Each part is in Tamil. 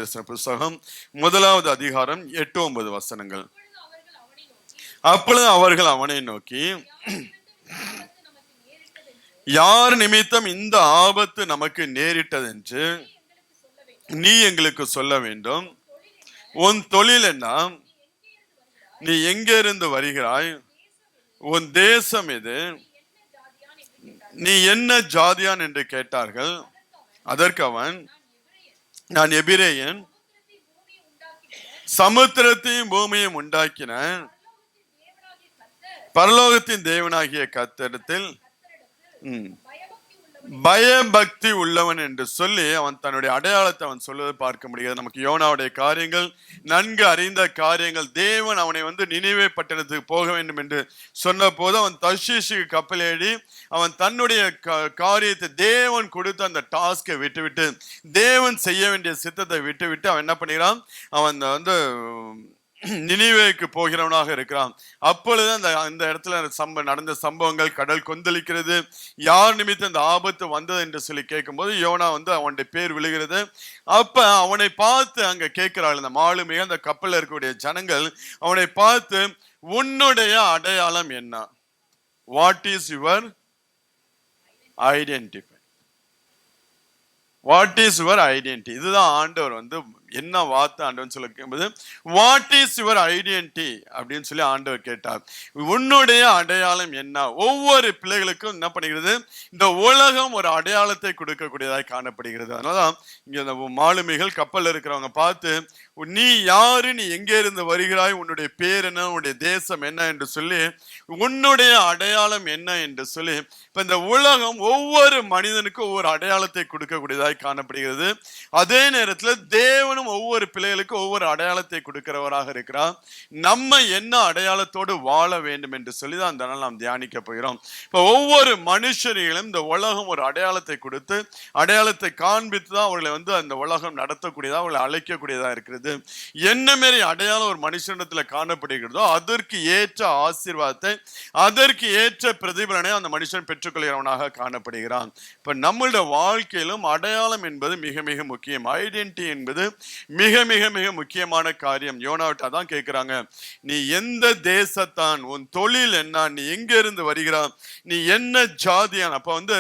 தீர்க்கதரிசன புஸ்தகம் 1வது அதிகாரம் 8-9 வசனங்கள். அப்பொழுது அவர்கள் அவனை நோக்கி, யார் நிமித்தம் இந்த ஆபத்து நமக்கு நேரிட்டதென்று நீ எங்களுக்கு சொல்ல வேண்டும். உன் தொழில் என்ன? நீ எங்கிருந்து வருகிறாய்? உன் தேசம் எது? நீ என்ன ஜாதியான் என்று கேட்டார்கள். அதற்கு அவன், நான் எபிரேயன், சமுத்திரத்தையும் பூமியையும் உண்டாக்கின பரலோகத்தின் தேவனாகிய கர்த்தரிடத்தில் பயபக்தி உள்ளவன் என்று சொல்லி அவன் தன்னுடைய அடையாளத்தை அவன் சொல்வதை பார்க்க முடியாது. நமக்கு யோனாவுடைய காரியங்கள், நன்கு அறிந்த காரியங்கள். தேவன் அவனை நினிவே பட்டணத்துக்கு போக வேண்டும் என்று சொன்ன போது அவன் தர்ஷீஷுக்கு கப்பல் ஏறி அவன் தன்னுடைய காரியத்தை, தேவன் கொடுத்த அந்த டாஸ்கை விட்டுவிட்டு, தேவன் செய்ய வேண்டிய சித்தத்தை விட்டுவிட்டு அவன் என்ன பண்ணுகிறான்? அவன் நினிவேக்கு போகிறவனாக இருக்கிறான். அப்பொழுது அந்த இடத்துல நடந்த சம்பவங்கள், கடல் கொந்தளிக்கிறது. யார் நிமித்தம் இந்த ஆபத்து வந்தது என்று சொல்லி கேட்கும்போது யோனா அவனுடைய பேர் விழுகிறது. அப்ப அவனை பார்த்து அங்க கேட்கிறாள் இந்த மாலுமிக, அந்த கப்பல்ல இருக்கக்கூடிய ஜனங்கள் அவனை பார்த்து, உன்னுடைய அடையாளம் என்ன? What is your identify? What is your identity? இதுதான் ஆண்டவர் என்ன வார்த்தை ஆண்டவன் சொல்ல கேட்கும்போது, வாட் இஸ் யுவர் ஐடென்டி அப்படின்னு சொல்லி ஆண்டவர் கேட்டார். உன்னுடைய அடையாளம் என்ன? ஒவ்வொரு பிள்ளைகளுக்கும் என்ன பண்ணுகிறது? இந்த உலகம் ஒரு அடையாளத்தை கொடுக்கக்கூடியதாக காணப்படுகிறது. அதனாலதான் இங்க இந்த மாலுமிகள் கப்பல் இருக்கிறவங்க பார்த்து, நீ யாரு? நீ எங்கே இருந்து வருகிறாய்? உன்னுடைய பேர் என்ன? உன்னுடைய தேசம் என்ன என்று சொல்லி, உன்னுடைய அடையாளம் என்ன என்று சொல்லி, இப்ப இந்த உலகம் ஒவ்வொரு மனிதனுக்கும் ஒவ்வொரு அடையாளத்தை கொடுக்கக்கூடியதாக காணப்படுகிறது. அதே நேரத்தில் தேவனும் ஒவ்வொரு பிள்ளைகளுக்கும் ஒவ்வொரு அடையாளத்தை கொடுக்கிறவராக இருக்கிறார். நம்ம என்ன அடையாளத்தோடு வாழ வேண்டும் என்று சொல்லி தான் அந்த நாள் நாம் தியானிக்க போகிறோம். இப்ப ஒவ்வொரு மனுஷர்களும் இந்த உலகம் ஒரு அடையாளத்தை கொடுத்து, அடையாளத்தை காண்பித்து தான் அவர்களை அந்த உலகம் நடத்தக்கூடியதா, அவர்களை அழைக்கக்கூடியதா இருக்கிறது. என்ன மாரி அடையாளம் ஒரு மனுஷனிடத்துல காணப்படுகிறதோ அதற்கு ஏற்ற ஆசீர்வாதத்தை, அதற்கு ஏற்ற பிரதிபலனை அந்த மனுஷன் பெற்றுக்கொள்கிறவனாக காணப்படுகிறான். இப்ப நம்மளுடைய வாழ்க்கையிலும் அடையாளம் என்பது மிக மிக முக்கியம். ஐடென்டிட்டி என்பது மிக மிக மிக முக்கியமான காரியம். யோனாவிட்ட தான் கேட்கிறாங்க, நீ எந்த தேசத்தான்? உன் தொழில் என்ன? நீ எங்க இருந்து வருகிறாய்? நீ என்ன ஜாதியான்? அப்ப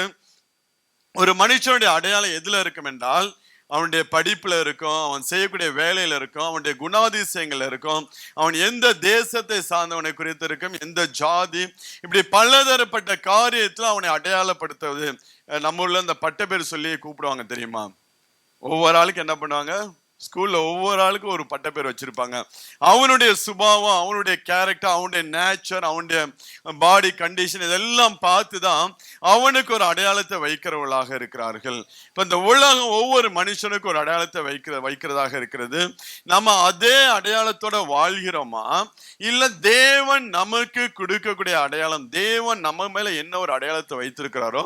ஒரு மனுஷனுடைய அடையாளம் எதுல இருக்கும் என்றால், அவனுடைய படிப்புல இருக்கும், அவன் செய்யக்கூடிய வேலையில இருக்கும், அவனுடைய குணாதிசயங்கள் இருக்கும், அவன் எந்த தேசத்தை சார்ந்தவனை குறித்து இருக்கும், எந்த ஜாதி, இப்படி பலதரப்பட்ட காரியத்துல அவனை அடையாளப்படுத்துவது. நம்ம உள்ள இந்த பட்ட பேர் சொல்லி கூப்பிடுவாங்க தெரியுமா? ஒவ்வொரு ஆளுக்கு என்ன பண்ணுவாங்க? ஸ்கூல்ல ஒவ்வொரு ஆளுக்கும் ஒரு பட்ட பேர் வச்சிருப்பாங்க. அவனுடைய சுபாவம், அவனுடைய கேரக்டர், அவனுடைய நேச்சர், அவனுடைய பாடி கண்டிஷன், இதெல்லாம் பார்த்துதான் அவனுக்கு ஒரு அடையாளத்தை வைக்கிறவர்களாக இருக்கிறார்கள். இப்ப இந்த உலகம் ஒவ்வொரு மனுஷனுக்கும் ஒரு அடையாளத்தை வைக்கிறதாக இருக்கிறது. நம்ம அதே அடையாளத்தோட வாழ்கிறோமா, இல்ல தேவன் நமக்கு கொடுக்கக்கூடிய அடையாளம், தேவன் நம்ம மேல என்ன ஒரு அடையாளத்தை வைத்திருக்கிறாரோ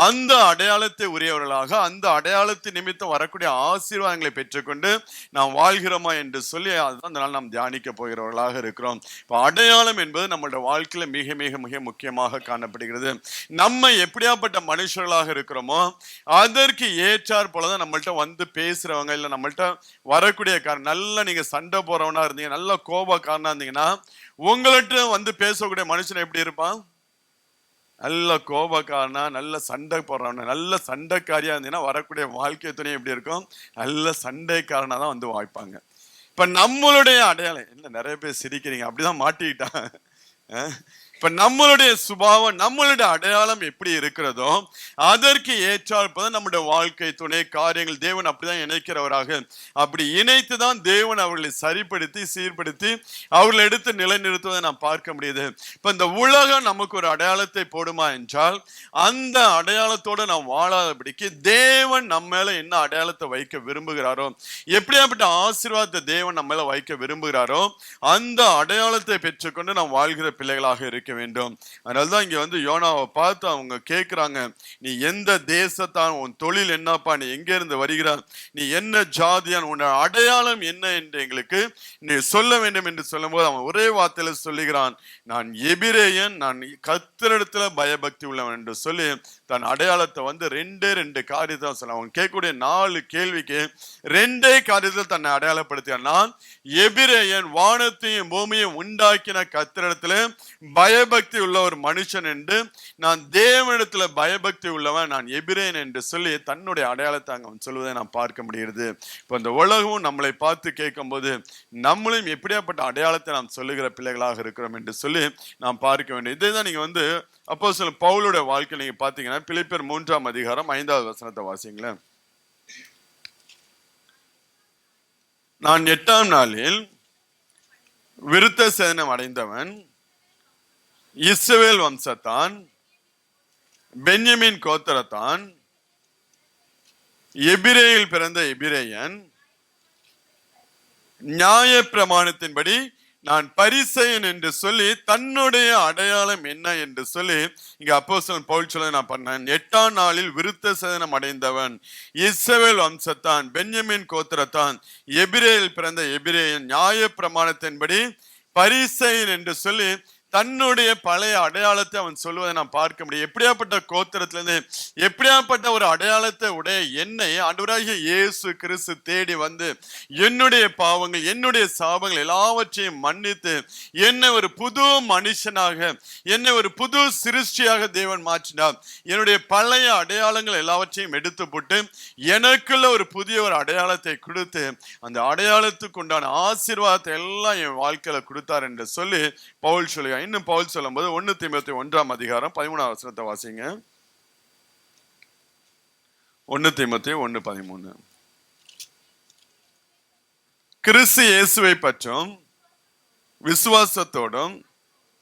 அந்த அடையாளத்தை உரியவர்களாக, அந்த அடையாளத்தை நிமித்தம் வரக்கூடிய ஆசீர்வாதங்களை பெற்றுக்கொண்டு நாம் வாழ்கிறோமா என்று சொல்லி அதுதான் நாம் தியானிக்க போகிறவர்களாக இருக்கிறோம். இப்போ அடையாளம் என்பது நம்மளுடைய வாழ்க்கையில மிக மிக மிக முக்கியமாக காணப்படுகிறது. நம்ம எப்படியாப்பட்ட மனுஷர்களாக இருக்கிறோமோ அதற்கு ஏற்றார் போலதான் நம்மள்ட்ட பேசுறவங்க, இல்ல நம்மள்ட்ட வரக்கூடிய நல்லா நீங்க சண்டை போறவனா இருந்தீங்க, நல்ல கோபக்காரனா இருந்தீங்கன்னா, உங்கள்கிட்ட பேசக்கூடிய மனுஷன் எப்படி இருப்பான்? நல்ல கோபக்காரனா, நல்ல சண்டை போடுறவன, நல்ல சண்டைக்காரியா இருந்தீங்கன்னா வரக்கூடிய வாழ்க்கை துணை எப்படி இருக்கும்? நல்ல சண்டைக்காரனா தான் வாய்ப்பாங்க. இப்ப நம்மளுடைய அடையாளம் என்ன? நிறைய பேர் சிரிக்கிறீங்க, அப்படிதான் மாட்டிக்கிட்டான். இப்ப நம்மளுடைய சுபாவம், நம்மளுடைய அடையாளம் எப்படி இருக்கிறதோ அதற்கு ஏற்றாற்பதான் நம்முடைய வாழ்க்கை துணை காரியங்கள் தேவன் அப்படிதான் இணைக்கிறவராக, அப்படி இணைத்துதான் தேவன் அவர்களை சரிப்படுத்தி சீர்படுத்தி அவர்களை எடுத்து நிலைநிறுத்துவதை நாம் பார்க்க முடியுது. இப்ப இந்த உலகம் நமக்கு ஒரு அடையாளத்தை போடுமா என்றால், அந்த அடையாளத்தோட நாம் வாழாதபடிக்கு தேவன் நம்ம மேல என்ன அடையாளத்தை வைக்க விரும்புகிறாரோ, எப்படியாப்பட்ட ஆசீர்வாதத்தை தேவன் நம்ம மேல வைக்க விரும்புகிறாரோ அந்த அடையாளத்தை பெற்றுக்கொண்டு நாம் வாழ்கிற பிள்ளைகளாக இருக்க வேண்டும். அதனாலதான் இங்க யோனாவை பார்த்து அவங்க கேட்கிறாங்க, நீ எந்த தேசத்தான்? உன் தொழில் என்னப்பா? நீ எங்க இருந்து வருகிறாய்? நீ என்ன ஜாதியான்? உன் அடையாளம் என்ன என்று எங்களுக்கு நீ சொல்ல வேண்டும் என்று சொல்லும் போது அவன் ஒரே வார்த்தையில சொல்லுகிறான், நான் எபிரேயன், நான் கர்த்தரிடத்துல பயபக்தி உள்ளவன் என்று சொல்லி தன் அடையாளத்தை வந்து ரெண்டு காரியத்தை சொல்ல. அவங்க கேட்கக்கூடிய 4 கேள்விக்கு 2 காரியத்தில் தன்னை அடையாளப்படுத்தினார். நான் எபிரேயன், வானத்தையும் பூமியையும் உண்டாக்கின கர்த்தரிடத்துல பயபக்தி உள்ள ஒரு மனுஷன் என்று, நான் தேவனிடத்துல பயபக்தி உள்ளவன், நான் எபிரேயன் என்று சொல்லி தன்னுடைய அடையாளத்தை அங்க சொல்வதை நாம் பார்க்க முடிகிறது. இப்போ இந்த உலகம் நம்மளை பார்த்து கேட்கும் போது நம்மளும் எப்படியாப்பட்ட அடையாளத்தை நாம் சொல்லுகிற பிள்ளைகளாக இருக்கிறோம் என்று சொல்லி நாம் பார்க்க வேண்டும். இதே தான் நீங்க வந்து அப்போஸ்தலன் பவுலுடைய வாழ்க்கையில் நீங்க பாத்தீங்கன்னா பிலிப்பியர் 3ஆம் அதிகாரம் 5வது வசனத்தை வாசிங்களேன். நான் 8ஆம் நாளில் விருத்த சேதனம் அடைந்தவன், இஸ்ரவேல் வம்சத்தான், பென்யமீன் கோத்திரத்தான், எபிரேயில் பிறந்த எபிரேயன், நியாய பிரமாணத்தின்படி நான் பரிசேயன் என்று சொல்லி தன்னுடைய அடையாளம் என்ன என்று சொல்லி இங்க அப்போஸ்தலன் பவுல் சொல்ல நான் பண்ணேன். 8ஆம் நாளில் விருத்த சேதனம் அடைந்தவன், இஸ்ரவேல் வம்சத்தான், பென்யமீன் கோத்திரத்தான், எபிரேயில் பிறந்த எபிரேயன், நியாய பிரமாணத்தின்படி பரிசேயன் என்று சொல்லி தன்னுடைய பழைய அடையாளத்தை அவன் சொல்வதை நாம் பார்க்க முடியும். எப்படியாப்பட்ட கோத்திரத்திலிருந்து எப்படியாப்பட்ட ஒரு அடையாளத்தை உடைய என்னை ஆண்டவராகிய இயேசு கிறிஸ்து தேடி வந்து என்னுடைய பாவங்கள், என்னுடைய சாபங்கள் எல்லாவற்றையும் மன்னித்து என்னை ஒரு புது மனுஷனாக, என்னை ஒரு புது சிருஷ்டியாக தேவன் மாற்றினார். என்னுடைய பழைய அடையாளங்கள் எல்லாவற்றையும் எடுத்து போட்டு எனக்குள்ள ஒரு புதிய ஒரு அடையாளத்தை கொடுத்து அந்த அடையாளத்துக்கு உண்டான ஆசீர்வாதத்தை எல்லாம் என் வாழ்க்கையில கொடுத்தார் என்று சொல்லி பவுல் சொல்லி. இன்னும் பவுல் சொல்லும் போது 1 தீமோத்தேயு 1ஆம் அதிகாரம் 13ஆம் வசனத்தை வாசிங்க. 1 தீமோத்தேயு 1:13. கிறிஸ்து இயேசுவை பற்றும் விசுவாசத்தோடும்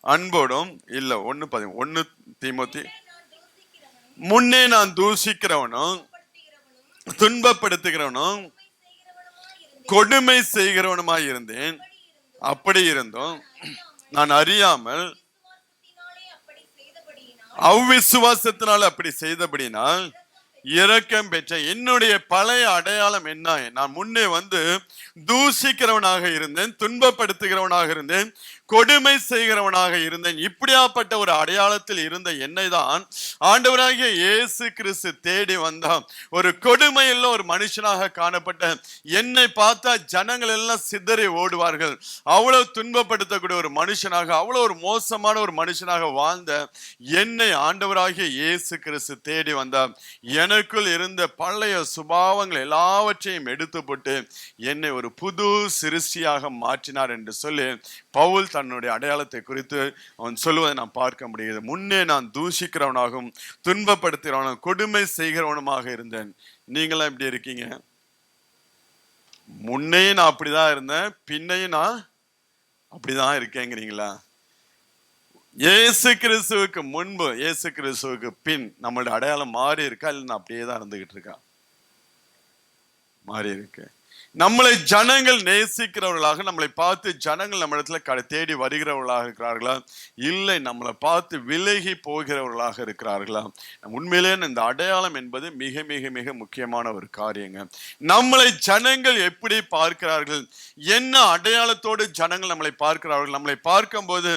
அன்போடும் இல்ல 1 தீமோத்தேயு, முன்னே நான் தூஷிக்கிறவனும் துன்பப்படுத்துகிறவனும் கொடுமை செய்கிறவனுமாய் இருந்தேன். அப்படி இருந்தும் நான் அறியாமல் அவ்விசுவாசத்தினால் அப்படி செய்தபடினால் இரக்கம் பெற்ற. என்னுடைய பழைய அடையாளம் என்ன? நான் முன்னே வந்து தூஷிக்கிறவனாக இருந்தேன், துன்பப்படுத்துகிறவனாக இருந்தேன், கொடுமை செய்கிறவனாக இருந்தேன். இப்படியாப்பட்ட ஒரு அடையாளத்தில் இருந்த என்னை தான் ஆண்டவராகிய இயேசு கிறிஸ்து தேடி வந்தான். ஒரு கொடுமையுள்ள ஒரு மனுஷனாக காணப்பட்ட என்னை பார்த்தா ஜனங்கள் எல்லாம் சிதறி ஓடுவார்கள். அவ்வளவு துன்பப்படுத்தக்கூடிய ஒரு மனுஷனாக, அவ்வளவு ஒரு மோசமான ஒரு மனுஷனாக வாழ்ந்த என்னை ஆண்டவராகிய இயேசு கிறிஸ்து தேடி வந்தார். எனக்குள் இருந்த பழைய சுபாவங்கள் எல்லாவற்றையும் எடுத்து போட்டு என்னை ஒரு புது சிருஷ்டியாக மாற்றினார் என்று சொல்லி பவுல் தன்னுடைய அடையாளத்தை குறித்து அவன் சொல்லுவதை நாம் பார்க்க முடியுது. முன்னே நான் தூஷிக்கிறவனாகவும் துன்பப்படுத்துகிறவனும் கொடுமை செய்கிறவனுமாக இருந்தேன். நீங்களாம் எப்படி இருக்கீங்க? முன்னையும் நான் அப்படிதான் இருந்தேன், பின்னையும் நான் அப்படிதான் இருக்கேங்கிறீங்களா? இயேசு கிறிஸ்துவுக்கு முன்பு, இயேசு கிறிஸ்துவுக்கு பின் நம்மளுடைய அடையாளம் மாறி இருக்கா? இல்லைன்னா அப்படியே தான் இருந்துகிட்டு இருக்கா? மாறி இருக்கு. நம்மளை ஜனங்கள் நேசிக்கிறவர்களாக, நம்மளை பார்த்து ஜனங்கள் நம்ம இடத்துல தேடி வருகிறவர்களாக இருக்கிறார்களா? இல்லை, நம்மளை பார்த்து விலகி போகிறவர்களாக இருக்கிறார்களா? உண்மையிலே இந்த அடையாளம் என்பது மிக மிக மிக முக்கியமான ஒரு காரியங்க. நம்மளை ஜனங்கள் எப்படி பார்க்கிறார்கள், என்ன அடையாளத்தோடு ஜனங்கள் நம்மளை பார்க்கிறார்கள்? நம்மளை பார்க்கும் போது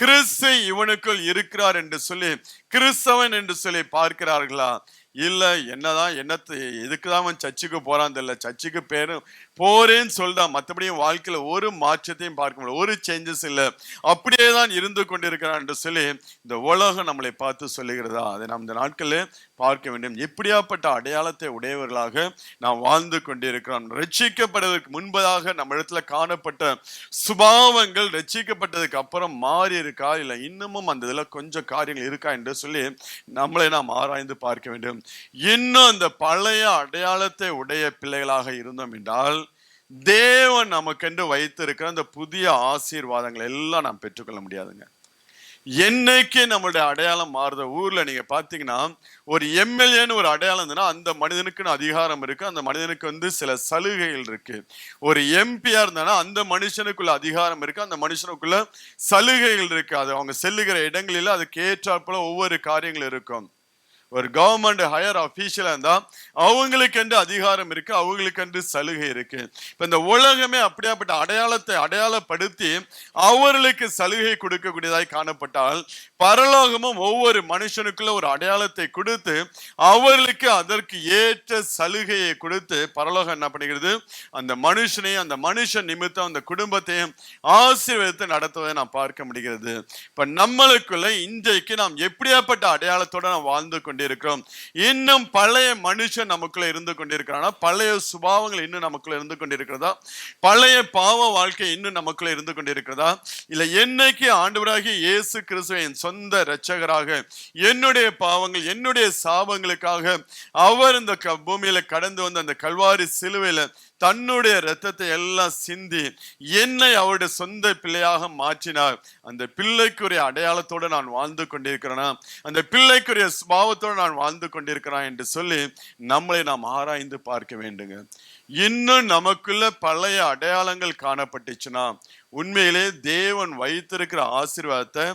கிறிஸ்து இவனுக்குள் இருக்கிறார் என்று சொல்லி, கிறிஸ்தவன் என்று சொல்லி பார்க்கிறார்களா? இல்ல என்னதான் எதுக்குதான் அவன் சர்ச்சுக்கு போறான் தெரியல, சர்ச்சுக்கு போறேன்னு சொல்றான், மற்றபடியும் வாழ்க்கையில ஒரு மாற்றத்தையும் பார்க்க முடியல, ஒரு சேஞ்சஸ் இல்லை, அப்படியே தான் இருந்து கொண்டிருக்கிறான் என்று சொல்லி இந்த உலகம் நம்மளை பார்த்து சொல்லுகிறதா? அதை நாம் இந்த நாட்களில் பார்க்க வேண்டும். எப்படியாப்பட்ட அடையாளத்தை உடையவர்களாக நாம் வாழ்ந்து கொண்டிருக்கிறோம்? ரட்சிக்கப்படுவதற்கு முன்பதாக நம்ம இடத்துல காணப்பட்ட சுபாவங்கள் ரட்சிக்கப்பட்டதுக்கு அப்புறம் மாறி இருக்கா, இல்லை இன்னமும் அந்த இதுல கொஞ்சம் காரியங்கள் இருக்கா என்று சொல்லி நம்மளை நாம் ஆராய்ந்து பார்க்க வேண்டும். இன்னும் அந்த பழைய அடையாளத்தை உடைய பிள்ளைகளாக இருந்தோம் என்றால் தேவன் நமக்கென்று வைத்திருக்கிற அந்த புதிய ஆசீர்வாதங்களை எல்லாம் நாம் பெற்றுக்கொள்ள முடியாதுங்க. என்னைக்கு நம்மளுடைய அடையாளம் மாறுத, ஊர்ல நீங்க பாத்தீங்கன்னா ஒரு எம்எல்ஏன்னு ஒரு அடையாளம் இருந்ததுன்னா அந்த மனிதனுக்குன்னு அதிகாரம் இருக்கு, அந்த மனிதனுக்கு வந்து சில சலுகைகள் இருக்கு. ஒரு எம்பியா இருந்தானா அந்த மனுஷனுக்குள்ள அதிகாரம் இருக்கு, அந்த மனுஷனுக்குள்ள சலுகைகள் இருக்கு. அது அவங்க செல்லுகிற இடங்களில் அதுக்கு ஏற்றாற்போல ஒவ்வொரு காரியங்கள் இருக்கும். ஒரு கவர்மெண்ட் ஹையர் அபிஷியலா இருந்தா அவங்களுக்கு என்று அதிகாரம் இருக்கு, அவங்களுக்கு என்று சலுகை இருக்கு. இப்ப இந்த உலகமே அப்படியாப்பட்ட அடையாளத்தை அடையாளப்படுத்தி அவர்களுக்கு சலுகை கொடுக்கக்கூடியதாய் காணப்பட்டால், பரலோகமும் ஒவ்வொரு மனுஷனுக்குள்ள ஒரு அடையாளத்தை கொடுத்து அவர்களுக்கு அதற்கு ஏற்ற சலுகையை கொடுத்து பரலோகம் என்ன பண்ணுகிறது, அந்த மனுஷனையும் அந்த மனுஷன் நிமித்தம் அந்த குடும்பத்தையும் ஆசீர்வதித்து நடத்துவதை நாம் பார்க்க முடிகிறது. இப்ப நம்மளுக்குள்ள இன்றைக்கு நாம் எப்படியாப்பட்ட அடையாளத்தோட நாம் வாழ்ந்து கொண்டிருக்கிறோம்? இன்னும் பழைய மனுஷன் நமக்குள்ள இருந்து கொண்டிருக்கிறானா? பழைய சுபாவங்கள் இன்னும் நமக்குள்ள இருந்து கொண்டிருக்கிறதா? பழைய பாவ வாழ்க்கை இன்னும் நமக்குள்ள இருந்து கொண்டிருக்கிறதா? இல்ல என்னைக்கு ஆண்டவராகிய இயேசு கிறிஸ்துவை என் சொந்த இரட்சகராக என்னுடைய பாவங்கள் என்னுடைய சாபங்களுக்காக அவர் இந்த பூமியில கடந்து வந்து அந்த கல்வாரி சிலுவையில தன்னுடைய இரத்தத்தை எல்லாம் சிந்தி என்னை அவருடைய சொந்த பிள்ளையாக மாற்றினார், அந்த பிள்ளைக்குரிய அடையாளத்தோடு நான் வாழ்ந்து கொண்டிருக்கிறேனா, அந்த பிள்ளைக்குரிய சுபாவத்தோடு நான் வாழ்ந்து கொண்டிருக்கிறேன் என்று சொல்லி நம்மளை நாம் ஆராய்ந்து பார்க்க வேண்டுங்க. இன்னும் நமக்குள்ள பழைய அடையாளங்கள் காணப்பட்டுச்சுன்னா உண்மையிலே தேவன் வைத்திருக்கிற ஆசீர்வாதத்தை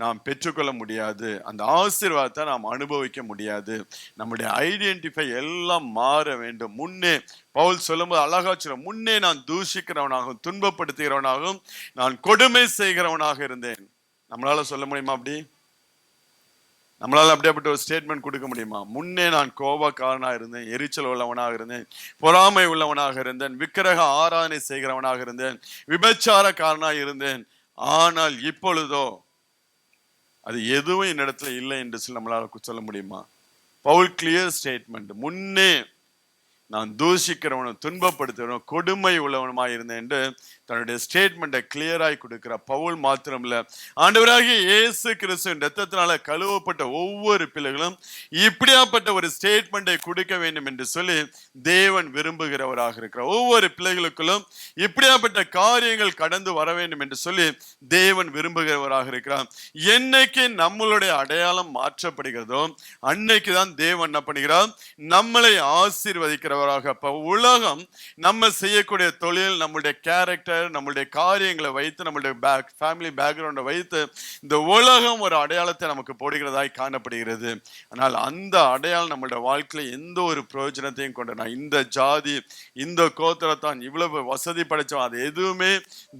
நாம் பெற்றுக்கொள்ள முடியாது, அந்த ஆசீர்வாதத்தை நாம் அனுபவிக்க முடியாது. நம்முடைய ஐடென்டிஃபை எல்லாம் மாற வேண்டும். முன்னே பவுல் சொல்லும்போது அழகா சொல்ல, முன்னே நான் தூஷிக்கிறவனாகவும் துன்பப்படுத்துகிறவனாகவும் நான் கொடுமை செய்கிறவனாக இருந்தேன். நம்மளால சொல்ல முடியுமா? நம்மளால அப்படியாப்பட்ட ஒரு ஸ்டேட்மெண்ட் கொடுக்க முடியுமா? முன்னே நான் கோபக்காரனாக இருந்தேன், எரிச்சல் உள்ளவனாக இருந்தேன், பொறாமை உள்ளவனாக இருந்தேன், விக்கிரக ஆராதனை செய்கிறவனாக இருந்தேன், விபச்சாரக்காரனாக இருந்தேன், ஆனால் இப்பொழுதோ அது எதுவும் என்னிடத்துல இல்லை என்று சொல்லி நம்மளால சொல்ல முடியுமா? பவுல் கிளியர் ஸ்டேட்மெண்ட், முன்னே நான் தூஷிக்கிறவனும் துன்பப்படுத்துகிறவனும் கொடுமை உள்ளவனுமாய் இருந்தேன் என்று தன்னுடைய ஸ்டேட்மெண்ட்டை கிளியராய் கொடுக்கிற பவுல் மாத்திரம் இல்ல, ஆண்டவராகிய இயேசு கிறிஸ்துவின் இரத்தத்தினால கழுவப்பட்ட ஒவ்வொரு பிள்ளைகளும் இப்படியாப்பட்ட ஒரு ஸ்டேட்மெண்ட்டை கொடுக்க வேண்டும் என்று சொல்லி தேவன் விரும்புகிறவராக இருக்கிறார். ஒவ்வொரு பிள்ளைகளுக்குள்ளும் இப்படியாப்பட்ட காரியங்கள் கடந்து வர வேண்டும் என்று சொல்லி தேவன் விரும்புகிறவராக இருக்கிறார். என்னைக்கு நம்மளுடைய அடையாளம் மாற்றப்படுகிறதோ அன்னைக்கு தான் தேவன் என்ன பண்ணுகிறார், நம்மளை ஆசீர்வதிக்கிறவராக. அப்ப உலகம் நம்ம செய்யக்கூடிய தொழில், நம்முடைய கேரக்டர், நம்மளுடைய காரியங்களை வைத்து, நம்மளுடைய ஃபேமிலி பேக்ரவுண்டை வைத்து இந்த உலகம் ஒரு அடையாளத்தை நமக்கு போடுகிறதாய் காணப்படுகிறது. ஆனால் அந்த அடையாளம் நம்மளுடைய வாழ்க்கையில எந்த ஒரு பிரயோஜனத்தையும் கொண்டு, நான் இந்த ஜாதி இந்த கோத்திரத்தான் இவ்வளவு வசதி படைச்சோம், அது எதுவுமே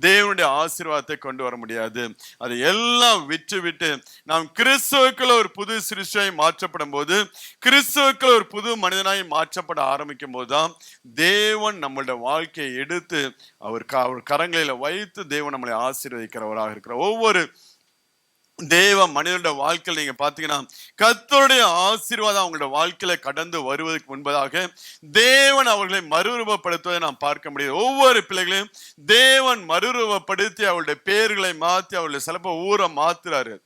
தேவனுடைய ஆசீர்வாதத்தை கொண்டு வர முடியாது. அதை எல்லாம் விட்டு நாம் கிறிஸ்துவுக்குள்ள ஒரு புது சிருஷ்டியாய் மாற்றப்படும் போது, கிறிஸ்துவுக்குள்ள ஒரு புது மனிதனாய் மாற்றப்பட ஆரம்பிக்கும் போதுதான் தேவன் நம்மளுடைய வாழ்க்கையை எடுத்து அவர் கரங்களில வைத்து தேவன் நம்மளை ஆசீர்வதிக்கிறவராக இருக்கிறார். ஒவ்வொரு தேவ மனிதனுடைய வாழ்க்கையில் நீங்க பாத்தீங்கன்னா கர்த்தருடைய ஆசீர்வாதம் அவங்களுடைய வாழ்க்கையில கடந்து வருவதற்கு முன்பதாக தேவன் அவர்களை மறுரூபப்படுத்துவதை நாம் பார்க்க முடியும். ஒவ்வொரு பிள்ளைகளையும் தேவன் மறுரூபப்படுத்தி அவருடைய பெயர்களை மாற்றி அவருடைய சிலப்ப ஊரை மாத்துறாரு.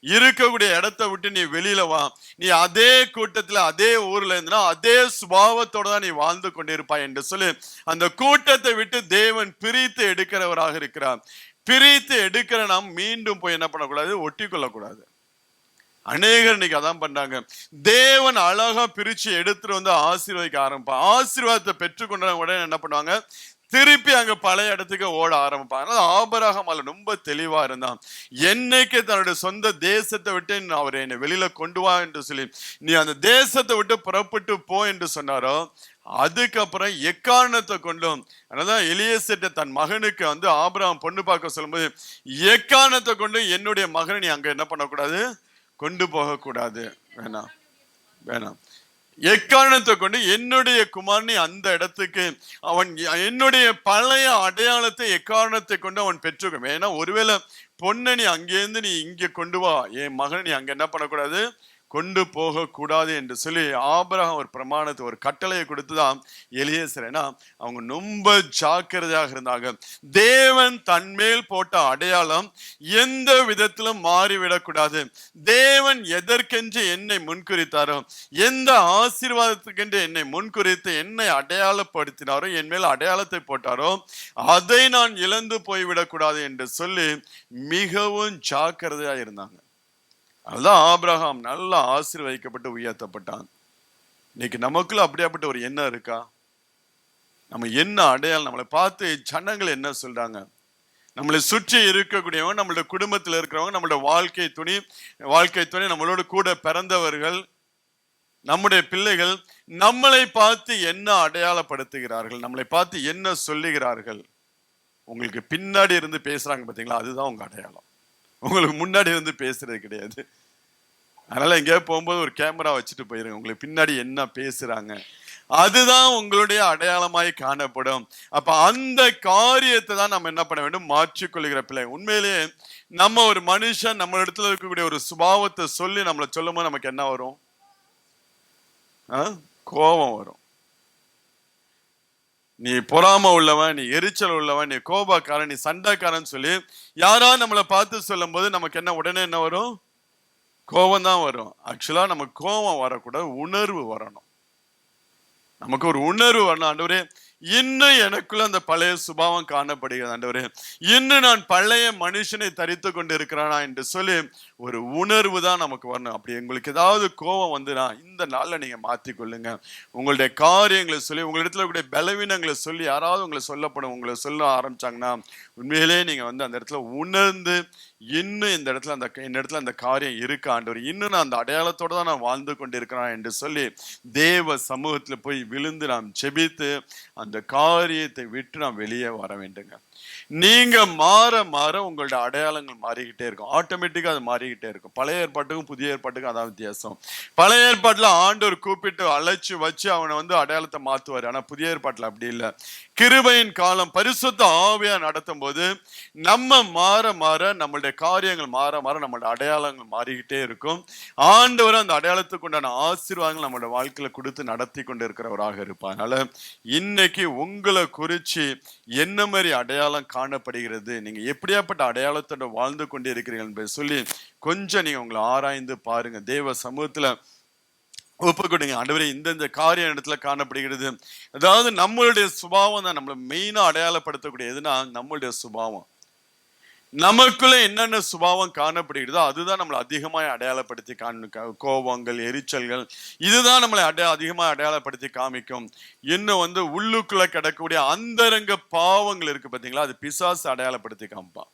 இருக்கக்கூடிய இடத்தை விட்டு நீ வெளியில வா, நீ அதே கூட்டத்துல அதே ஊர்ல இருந்தா அதே சுபாவத்தோட தான் நீ வாழ்ந்து கொண்டிருப்பாய் என்று சொல்லி அந்த கூட்டத்தை விட்டு தேவன் பிரித்து எடுக்கிறவராக இருக்கிறார். பிரித்து எடுக்கிற நாம் மீண்டும் போய் என்ன பண்ணக்கூடாது, ஒட்டி கொள்ளக்கூடாது. அநேகர் இன்னைக்கு அதான் பண்றாங்க. தேவன் அழகா பிரிச்சு எடுத்துட்டு வந்து ஆசீர்வதிக்க ஆரம்பிப்பா. ஆசீர்வாதத்தை பெற்றுக்கொண்ட உடனே என்ன பண்ணுவாங்க, திருப்பி அங்க பழைய இடத்துக்கு ஓட ஆரம்பிப்பாங்க. ஆபிரகாம் அதுல ரொம்ப தெளிவா இருந்தான். என்னைக்கு தன்னுடைய சொந்த தேசத்தை விட்டு அவர் என்னை வெளியில கொண்டு வா என்று சொல்லி நீ அந்த தேசத்தை விட்டு புறப்பட்டு போ என்று சொன்னாரோ, அதுக்கப்புறம் எக்காரணத்தை கொண்டும், அதனாலதான் எலியேசர்ட்ட தன் மகனுக்கு வந்து ஆபிரகாம் பொண்ணு பார்க்க சொல்லும்போது, எக்காரணத்தை கொண்டு என்னுடைய மகனை நீ அங்க என்ன பண்ணக்கூடாது, கொண்டு போக கூடாது, வேணாம். எக்காரணத்தை கொண்டு என்னுடைய குமாரனை அந்த இடத்துக்கு அவன் என்னுடைய பழைய அடையாளத்தை எக்காரணத்தை கொண்டு அவன் பெற்றுக்க. ஏன்னா ஒருவேளை பொண்ணை நீ அங்கேருந்து நீ இங்க கொண்டு வா, என் மகனை நீ அங்க என்ன பண்ணக்கூடாது, கொண்டு போக கூடாது என்று சொல்லி ஆபிரகாம் ஒரு பிரமாணத்தை ஒரு கட்டளையை கொடுத்துதான் எலியேசர். ஏன்னா அவங்க ரொம்ப ஜாக்கிரதையாக இருந்தாங்க. தேவன் தன்மேல் போட்ட அடையாளம் எந்த விதத்திலும் மாறிவிடக்கூடாது. தேவன் எதற்கென்று என்னை முன்குறித்தாரோ, எந்த ஆசீர்வாதத்துக்கென்று என்னை முன்குறித்து என்னை அடையாளப்படுத்தினாரோ, என் மேல் அடையாளத்தை போட்டாரோ, அதை நான் இழந்து போய்விடக்கூடாது என்று சொல்லி மிகவும் ஜாக்கிரதையா இருந்தாங்க. அதுதான் ஆபிரகாம் நல்லா ஆசீர்வதிக்கப்பட்டு உயர்த்தப்பட்டான். இன்னைக்கு நமக்குள்ள அப்படியாப்பட்ட ஒரு எண்ணம் இருக்கா? நம்ம என்ன அடையாளம், நம்மளை பார்த்து ஜனங்கள் என்ன சொல்றாங்க, நம்மளை சுற்றி இருக்கக்கூடியவங்க, நம்மளுடைய குடும்பத்தில் இருக்கிறவங்க, நம்மளோட வாழ்க்கை துணை, நம்மளோட கூட பிறந்தவர்கள், நம்முடைய பிள்ளைகள் நம்மளை பார்த்து என்ன அடையாளப்படுத்துகிறார்கள், நம்மளை பார்த்து என்ன சொல்லுகிறார்கள். உங்களுக்கு பின்னாடி இருந்து பேசுறாங்க பாத்தீங்களா, அதுதான் உங்க அடையாளம். உங்களுக்கு முன்னாடி இருந்து பேசுறது கிடையாது. அதனால எங்கேயாவது போகும்போது ஒரு கேமரா வச்சுட்டு போயிருங்க. உங்களுக்கு பின்னாடி என்ன பேசுறாங்க, அதுதான் உங்களுடைய அடையாளமாய் காணப்படும். அப்ப அந்த காரியத்தை தான் நம்ம என்ன பண்ண வேண்டும், மாற்றிக்கொள்கிற பிள்ளை. உண்மையிலேயே நம்ம ஒரு மனுஷன் நம்ம இடத்துல இருக்கக்கூடிய ஒரு சுபாவத்தை சொல்லி நம்மளை சொல்லும் போது நமக்கு என்ன வரும், கோபம் வரும். நீ பொறாம உள்ளவன், நீ எரிச்சல் உள்ளவன், நீ கோபக்காரன், நீ சண்டைக்காரன் சொல்லி யாரா நம்மளை பார்த்து சொல்லும் போது நமக்கு என்ன உடனே என்ன வரும், கோபம் தான் வரும். ஆக்சுவலா நமக்கு கோபம் வரக்கூடாது, உணர்வு வரணும். நமக்கு ஒரு உணர்வு வரணும். ஆண்டவரே, இன்னும் எனக்குள்ள அந்த பழைய சுபாவம் காணப்படுகிறது ஆண்டவரே, இன்னும் நான் பழைய மனுஷனை தரித்து கொண்டு இருக்கிறானா என்று சொல்லி ஒரு உணர்வு தான் நமக்கு வரணும். அப்படி உங்களுக்கு ஏதாவது கோபம் வந்துனா இந்த நாள்ல நீங்க மாத்திக்கொள்ளுங்க. உங்களுடைய காரியங்களை சொல்லி, உங்களிடத்துல இருக்கக்கூடிய பலவீனங்களை சொல்லி யாராவது உங்களை சொல்லப்படும் உங்களை சொல்ல ஆரம்பிச்சாங்கன்னா உண்மையிலே நீங்க அந்த இடத்துல உணர்ந்து, இன்னும் இந்த இடத்துல இந்த இடத்துல அந்த காரியம் இருக்கு ஆண்டவர், இன்னும் நான் அந்த அடையாளத்தோட தான் நான் வாழ்ந்து கொண்டு இருக்கிறேன் என்று சொல்லி தேவ சமூகத்துல போய் விழுந்து நாம் ஜெபித்து அந்த காரியத்தை விட்டு நாம் வெளியே வர வேண்டுங்க. நீங்க மாற மாற உங்களோட அடையாளங்கள் மாறிக்கிட்டே இருக்கும். ஆட்டோமேட்டிக்கா அது மாறிக்கிட்டே இருக்கும். பழைய ஏற்பாட்டுக்கும் புதிய ஏற்பாட்டுக்கும் அதான் வித்தியாசம். பழைய ஏற்பாட்டுல ஆண்டவர் கூப்பிட்டு அழைச்சு வச்சு அவனை அடையாளத்தை மாத்துவாரு. ஆனா புதிய ஏற்பாட்டுல அப்படி இல்லை. கிருபையின் காலம் பரிசுத்த ஆவியா நடத்தும் போது நம்ம மாற மாற நம்மளுடைய காரியங்கள் மாற மாற நம்மளோட அடையாளங்கள் மாறிக்கிட்டே இருக்கும். ஆண்டவர் அந்த அடையாளத்துக்கு உண்டான ஆசீர்வாதங்கள் நம்மளோட வாழ்க்கையில கொடுத்து நடத்தி கொண்டு இருக்கிறவராக இருப்பார். அதனால இன்னைக்கு உங்களை குறிச்சு என்ன மாதிரி அடையாளம் காணப்படுகிறது, நீங்க எப்படியாப்பட்ட அடையாளத்தோட வாழ்ந்து கொண்டே இருக்கிறீர்கள் என்பதை சொல்லி கொஞ்சம் நீங்க உங்களை ஆராய்ந்து பாருங்க. தேவ சமூகத்துல ஒப்பு கொடுங்க. ஆண்டவரே, இந்த காரியம் இடத்துல காணப்படுகிறது. அதாவது நம்மளுடைய சுபாவம் தான் நம்மளை மெயினா அடையாளப்படுத்தக்கூடிய எதுனா நம்மளுடைய சுபாவம். நமக்குள்ள என்னென்ன சுபாவம் காணப்படுகிறதோ அதுதான் நம்மளை அதிகமாக அடையாளப்படுத்தி கோபங்கள், எரிச்சல்கள், இதுதான் நம்மளை அதிகமாக அடையாளப்படுத்தி காமிக்கும். இன்னும் உள்ளுக்குள்ள கிடக்கக்கூடிய அந்தரங்க பாவங்கள் இருக்கு பார்த்தீங்களா, அது பிசாசு அடையாளப்படுத்தி காமிப்பான்.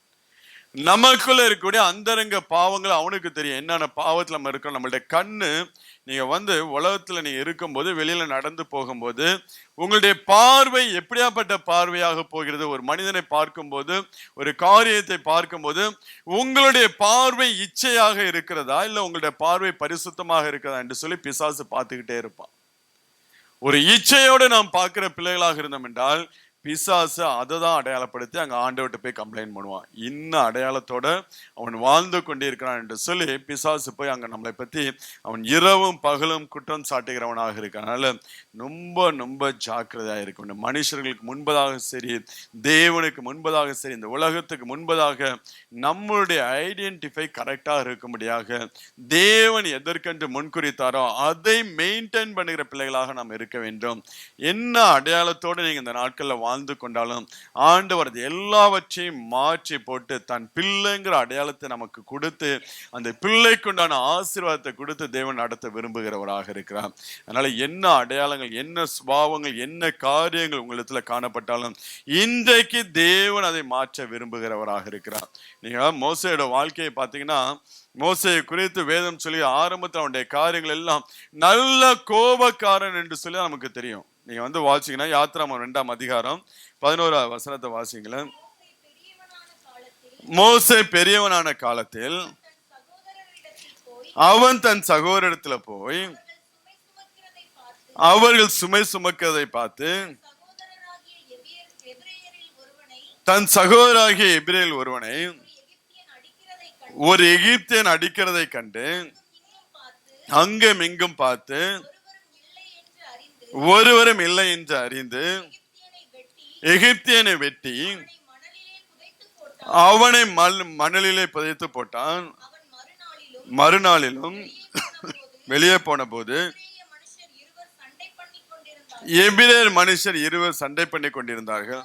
நமக்குள்ள இருக்கக்கூடிய அந்தரங்க பாவங்கள் அவனுக்கு தெரியும், என்னென்ன பாவத்துல நம்ம இருக்கோம். நம்மளுடைய கண்ணு, நீங்க உலகத்துல நீங்க இருக்கும்போது, வெளியில நடந்து போகும்போது உங்களுடைய பார்வை எப்படியாப்பட்ட பார்வையாக போகிறது. ஒரு மனிதனை பார்க்கும்போது, ஒரு காரியத்தை பார்க்கும்போது உங்களுடைய பார்வை இச்சையாக இருக்கிறதா, இல்ல உங்களுடைய பார்வை பரிசுத்தமாக இருக்கிறதா என்று சொல்லி பிசாசு பார்த்துக்கிட்டே இருப்பான். ஒரு இச்சையோடு நாம் பார்க்கிற பிள்ளைகளாக இருந்தோம் என்றால் பிசாசு அதை தான் அடையாளப்படுத்தி அங்க ஆண்டவர்கிட்ட போய் கம்ப்ளைண்ட் பண்ணுவான். இன்னும் அடையாளத்தோட அவன் வாழ்ந்து கொண்டே இருக்கிறான் என்று சொல்லி பிசாசு போய் அங்க நம்மளை பத்தி அவன் இரவும் பகலும் குற்றம் சாட்டுகிறவனாக இருக்கிறனால ரொம்ப ரொம்ப ஜாக்கிரதையா இருக்க. மனுஷர்களுக்கு முன்பதாக சரி, தேவனுக்கு முன்பதாக சரி, இந்த உலகத்துக்கு முன்பதாக நம்மளுடைய ஐடென்டிஃபை கரெக்டா இருக்கும்படியாக தேவன் எதற்கென்று முன்குறித்தாரோ அதை மெயின்டைன் பண்ணுகிற பிள்ளைகளாக நாம் இருக்க வேண்டும். என்ன அடையாளத்தோடு நீங்க இந்த நாட்கள்ல வாழ்ந்து கொண்டாலும் ஆண்டவர் எல்லாவற்றையும் மாற்றி போட்டு தன் பிள்ளைங்கிற அடையாளத்தை நமக்கு கொடுத்து அந்த பிள்ளைக்குண்டான ஆசீர்வாதத்தை கொடுத்து தேவன் நடத்த விரும்புகிறவராக இருக்கிறார். அதனால என்ன அடையாளங்கள், என்ன சுபாவங்கள், என்ன காரியங்கள் உங்களிடத்துல காணப்பட்டாலும் இன்றைக்கு தேவன் அதை மாற்ற விரும்புகிறவராக இருக்கிறார். நீங்க மோசேயோட வாழ்க்கையை பார்த்தீங்கன்னா, மோசேயை குறித்து வேதம் சொல்லி ஆரம்பத்தில் அவனுடைய காரியங்கள் எல்லாம் நல்ல கோபக்காரன் என்று சொல்லி நமக்கு தெரியும். நீங்க வாசிங்கன்னா யாத்திராகமம் 2ஆம் அதிகாரம் 11ஆவது வசனத்தை வாசிங்களேன். மோசே பெரியவனான காலத்தில் அவன் தன் சகோதரத்துல போய் அவர்கள் சுமை சுமக்கிறதை பார்த்து தன் சகோதராகிய எபிரேயரில் ஒருவனை ஒரு எகிப்தியன் அடிக்கிறதை கண்டு அங்கும் இங்கும் பார்த்து ஒருவரும் இல்லை என்று அறிந்து எகிப்தியனை வெட்டி அவனை மணலிலே புதைத்து போட்டான். மறுநாளிலும் வெளியே போன போது எபிரேயர் மனுஷர் இருவர் சண்டை பண்ணி கொண்டிருந்தார்கள்.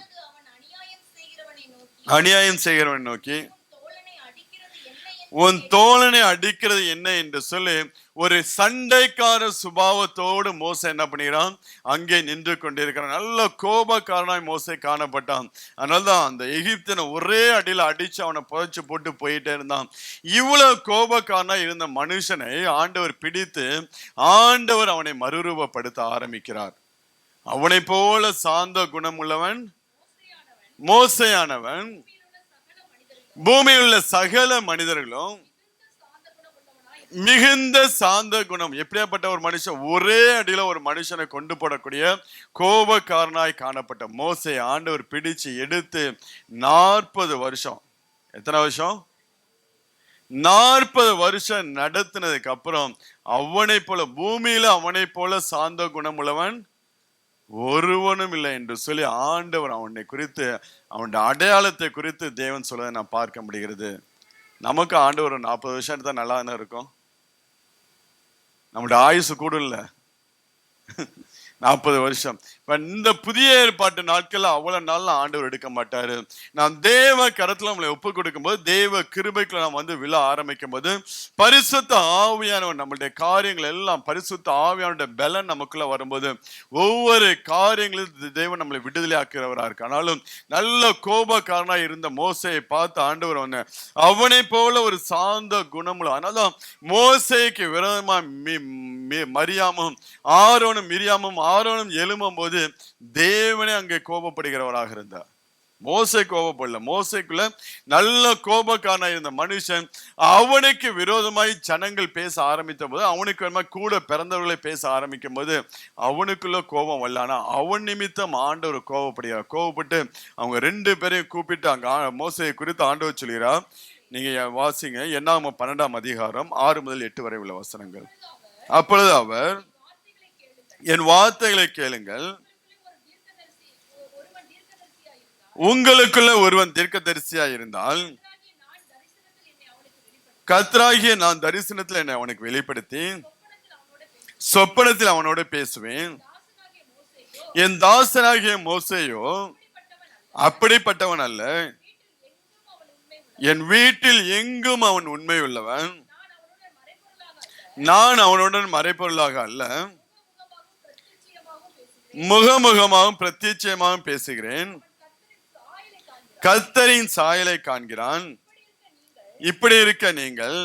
அநியாயம் செய்கிறவனை நோக்கி உன் தோழனை அடிக்கிறது என்ன என்று சொல்லி ஒரு சண்டைக்கார சுபாவத்தோடு மோசே என்ன பண்ணிக்கிறான், அங்கே நின்று கொண்டிருக்கிறான். நல்ல கோபக்காரனாய் மோசே காணப்பட்டான். அதனால்தான் அந்த எகிப்தியனை ஒரே அடியில் அடிச்சு அவனை புதைச்சு போட்டு போயிட்டே இருந்தான். இவ்வளவு கோபக்காரனாய் இருந்த மனுஷனை ஆண்டவர் பிடித்து ஆண்டவர் அவனை மறுரூபப்படுத்த ஆரம்பிக்கிறார். அவனை போல சாந்த குணம் உள்ளவன் மோசேயானவன் பூமியில் உள்ள சகல மனிதர்களும் மிகுந்த சாந்த குணம். எப்படியாப்பட்ட ஒரு மனுஷன், ஒரே அடியில ஒரு மனுஷனை கொண்டு போடக்கூடிய கோபக்காரனாய் காணப்பட்ட மோசே ஆண்டவர் பிடிச்சு எடுத்து 40 வருஷம், எத்தனை வருஷம், 40 வருஷம் நடத்தினதுக்கு அப்புறம் அவனை போல பூமியில அவனை போல சாந்த குணம் உள்ளவன் ஒருவனும் இல்லை என்று சொல்லி ஆண்டவர் அவனை குறித்து, அவனுடைய அடையாளத்தை குறித்து தேவன் சொல்வதை நான் பார்க்க முடிகிறது. நமக்கு ஆண்டவர் 40 வருஷம் எடுத்தா நல்லா தானே இருக்கும். நம்முடைய ஆயுசு கூட இல்லை 40 வருஷம். இந்த புதிய ஏற்பாட்டு நாட்கள் அவ்வளவு நாள் ஆண்டவர் எடுக்க மாட்டாரு. நாம் தேவ கரத்துல நம்மளை ஒப்பு கொடுக்கும் போது, தேவ கிருபைக்குள்ள நாம் வந்து விழ ஆரம்பிக்கும் போது, பரிசுத்த ஆவியானவர் நம்மளுடைய காரியங்கள் எல்லாம், பரிசுத்த ஆவியானுடைய பலன் நமக்குள்ள வரும்போது ஒவ்வொரு காரியங்களும் தேவன் நம்மளை விடுதலை ஆக்கிறவரா இருக்கு. ஆனாலும் நல்ல கோபக்காரனா இருந்த மோசையை பார்த்து ஆண்டவர் அவனை போல ஒரு சாந்த குணமுள்ள, அதனால்தான் மோசேக்கு விரோதமா மரியாமும் ஆரோனும் எழும்பும் போது தேவனே அங்கே கோபப்படுகிறவராக இருந்தார். மோசே கோபப்படல. மோசேக்குள்ள நல்ல கோபக்காரனா இருந்த மனுஷன் அவனுக்கு விரோதமாய் ஜனங்கள் பேச ஆரம்பித்த போது, அவனுக்கு கூட பிறந்தவர்களை பேச ஆரம்பிக்கும் போது அவனுக்குள்ள கோபம் வரலானா அவன் நிமித்தம் ஆண்டவர் கோபப்படுகிறார். கோபப்பட்டு அவங்க 2 பேரையும் கூப்பிட்டு அங்க மோசையை குறித்து ஆண்டவர் சொல்கிறார். நீங்க வாசிங்க, என்னாகமம் 12ஆம் அதிகாரம் 6 முதல் 8 வரை உள்ள வசனங்கள். அப்பொழுது அவர், என் வார்த்தைகளை கேளுங்கள், உங்களுக்குள்ள ஒருவன் தீர்க்கதரிசியா இருந்தால் கர்த்தராகிய நான் தரிசனத்தில் என்னை அவனுக்கு வெளிப்படுத்தி சொப்பனத்தில் அவனோடு பேசுவேன். என் தாசனாகிய மோசேயோ அப்படிப்பட்டவன் அல்ல. என் வீட்டில் எங்கும் அவன் உண்மை உள்ளவன். நான் அவனுடன் மறைப்பொருளாக அல்ல, முகமுகமாகவும் பிரத்யட்சமாகவும் பேசுகிறேன். கர்த்தரின் சாயலை காண்கிறான். இப்படி இருக்க நீங்கள்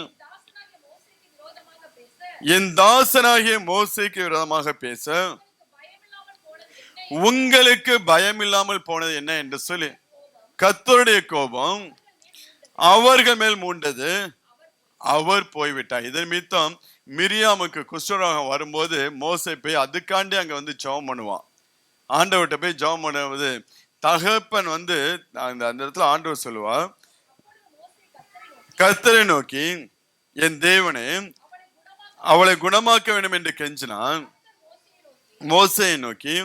என் தாசனாகிய மோசேக்கு விரோதமாக பேச உங்களுக்கு பயம் இல்லாமல் போனது என்ன என்று சொல்லி கர்த்தருடைய கோபம் அவர்கள் மேல் மூண்டது, அவர் போய்விட்டார். இதன் மித்தம் மிரியாமுக்கு குஷ்டரோகம் வரும்போது மோசே போய் அதுக்காண்டி அங்க வந்து ஜெபம் பண்ணுவான். ஆண்டவர்கிட்ட போய் ஜெபம் பண்ணுவது, தகப்பன் அந்த இடத்துல ஆண்டவர் சொல்லுவா, கர்த்தரை நோக்கி என் தேவனே அவளை குணமாக்க வேண்டும் என்று கெஞ்சினான். மோசேயை நோக்கி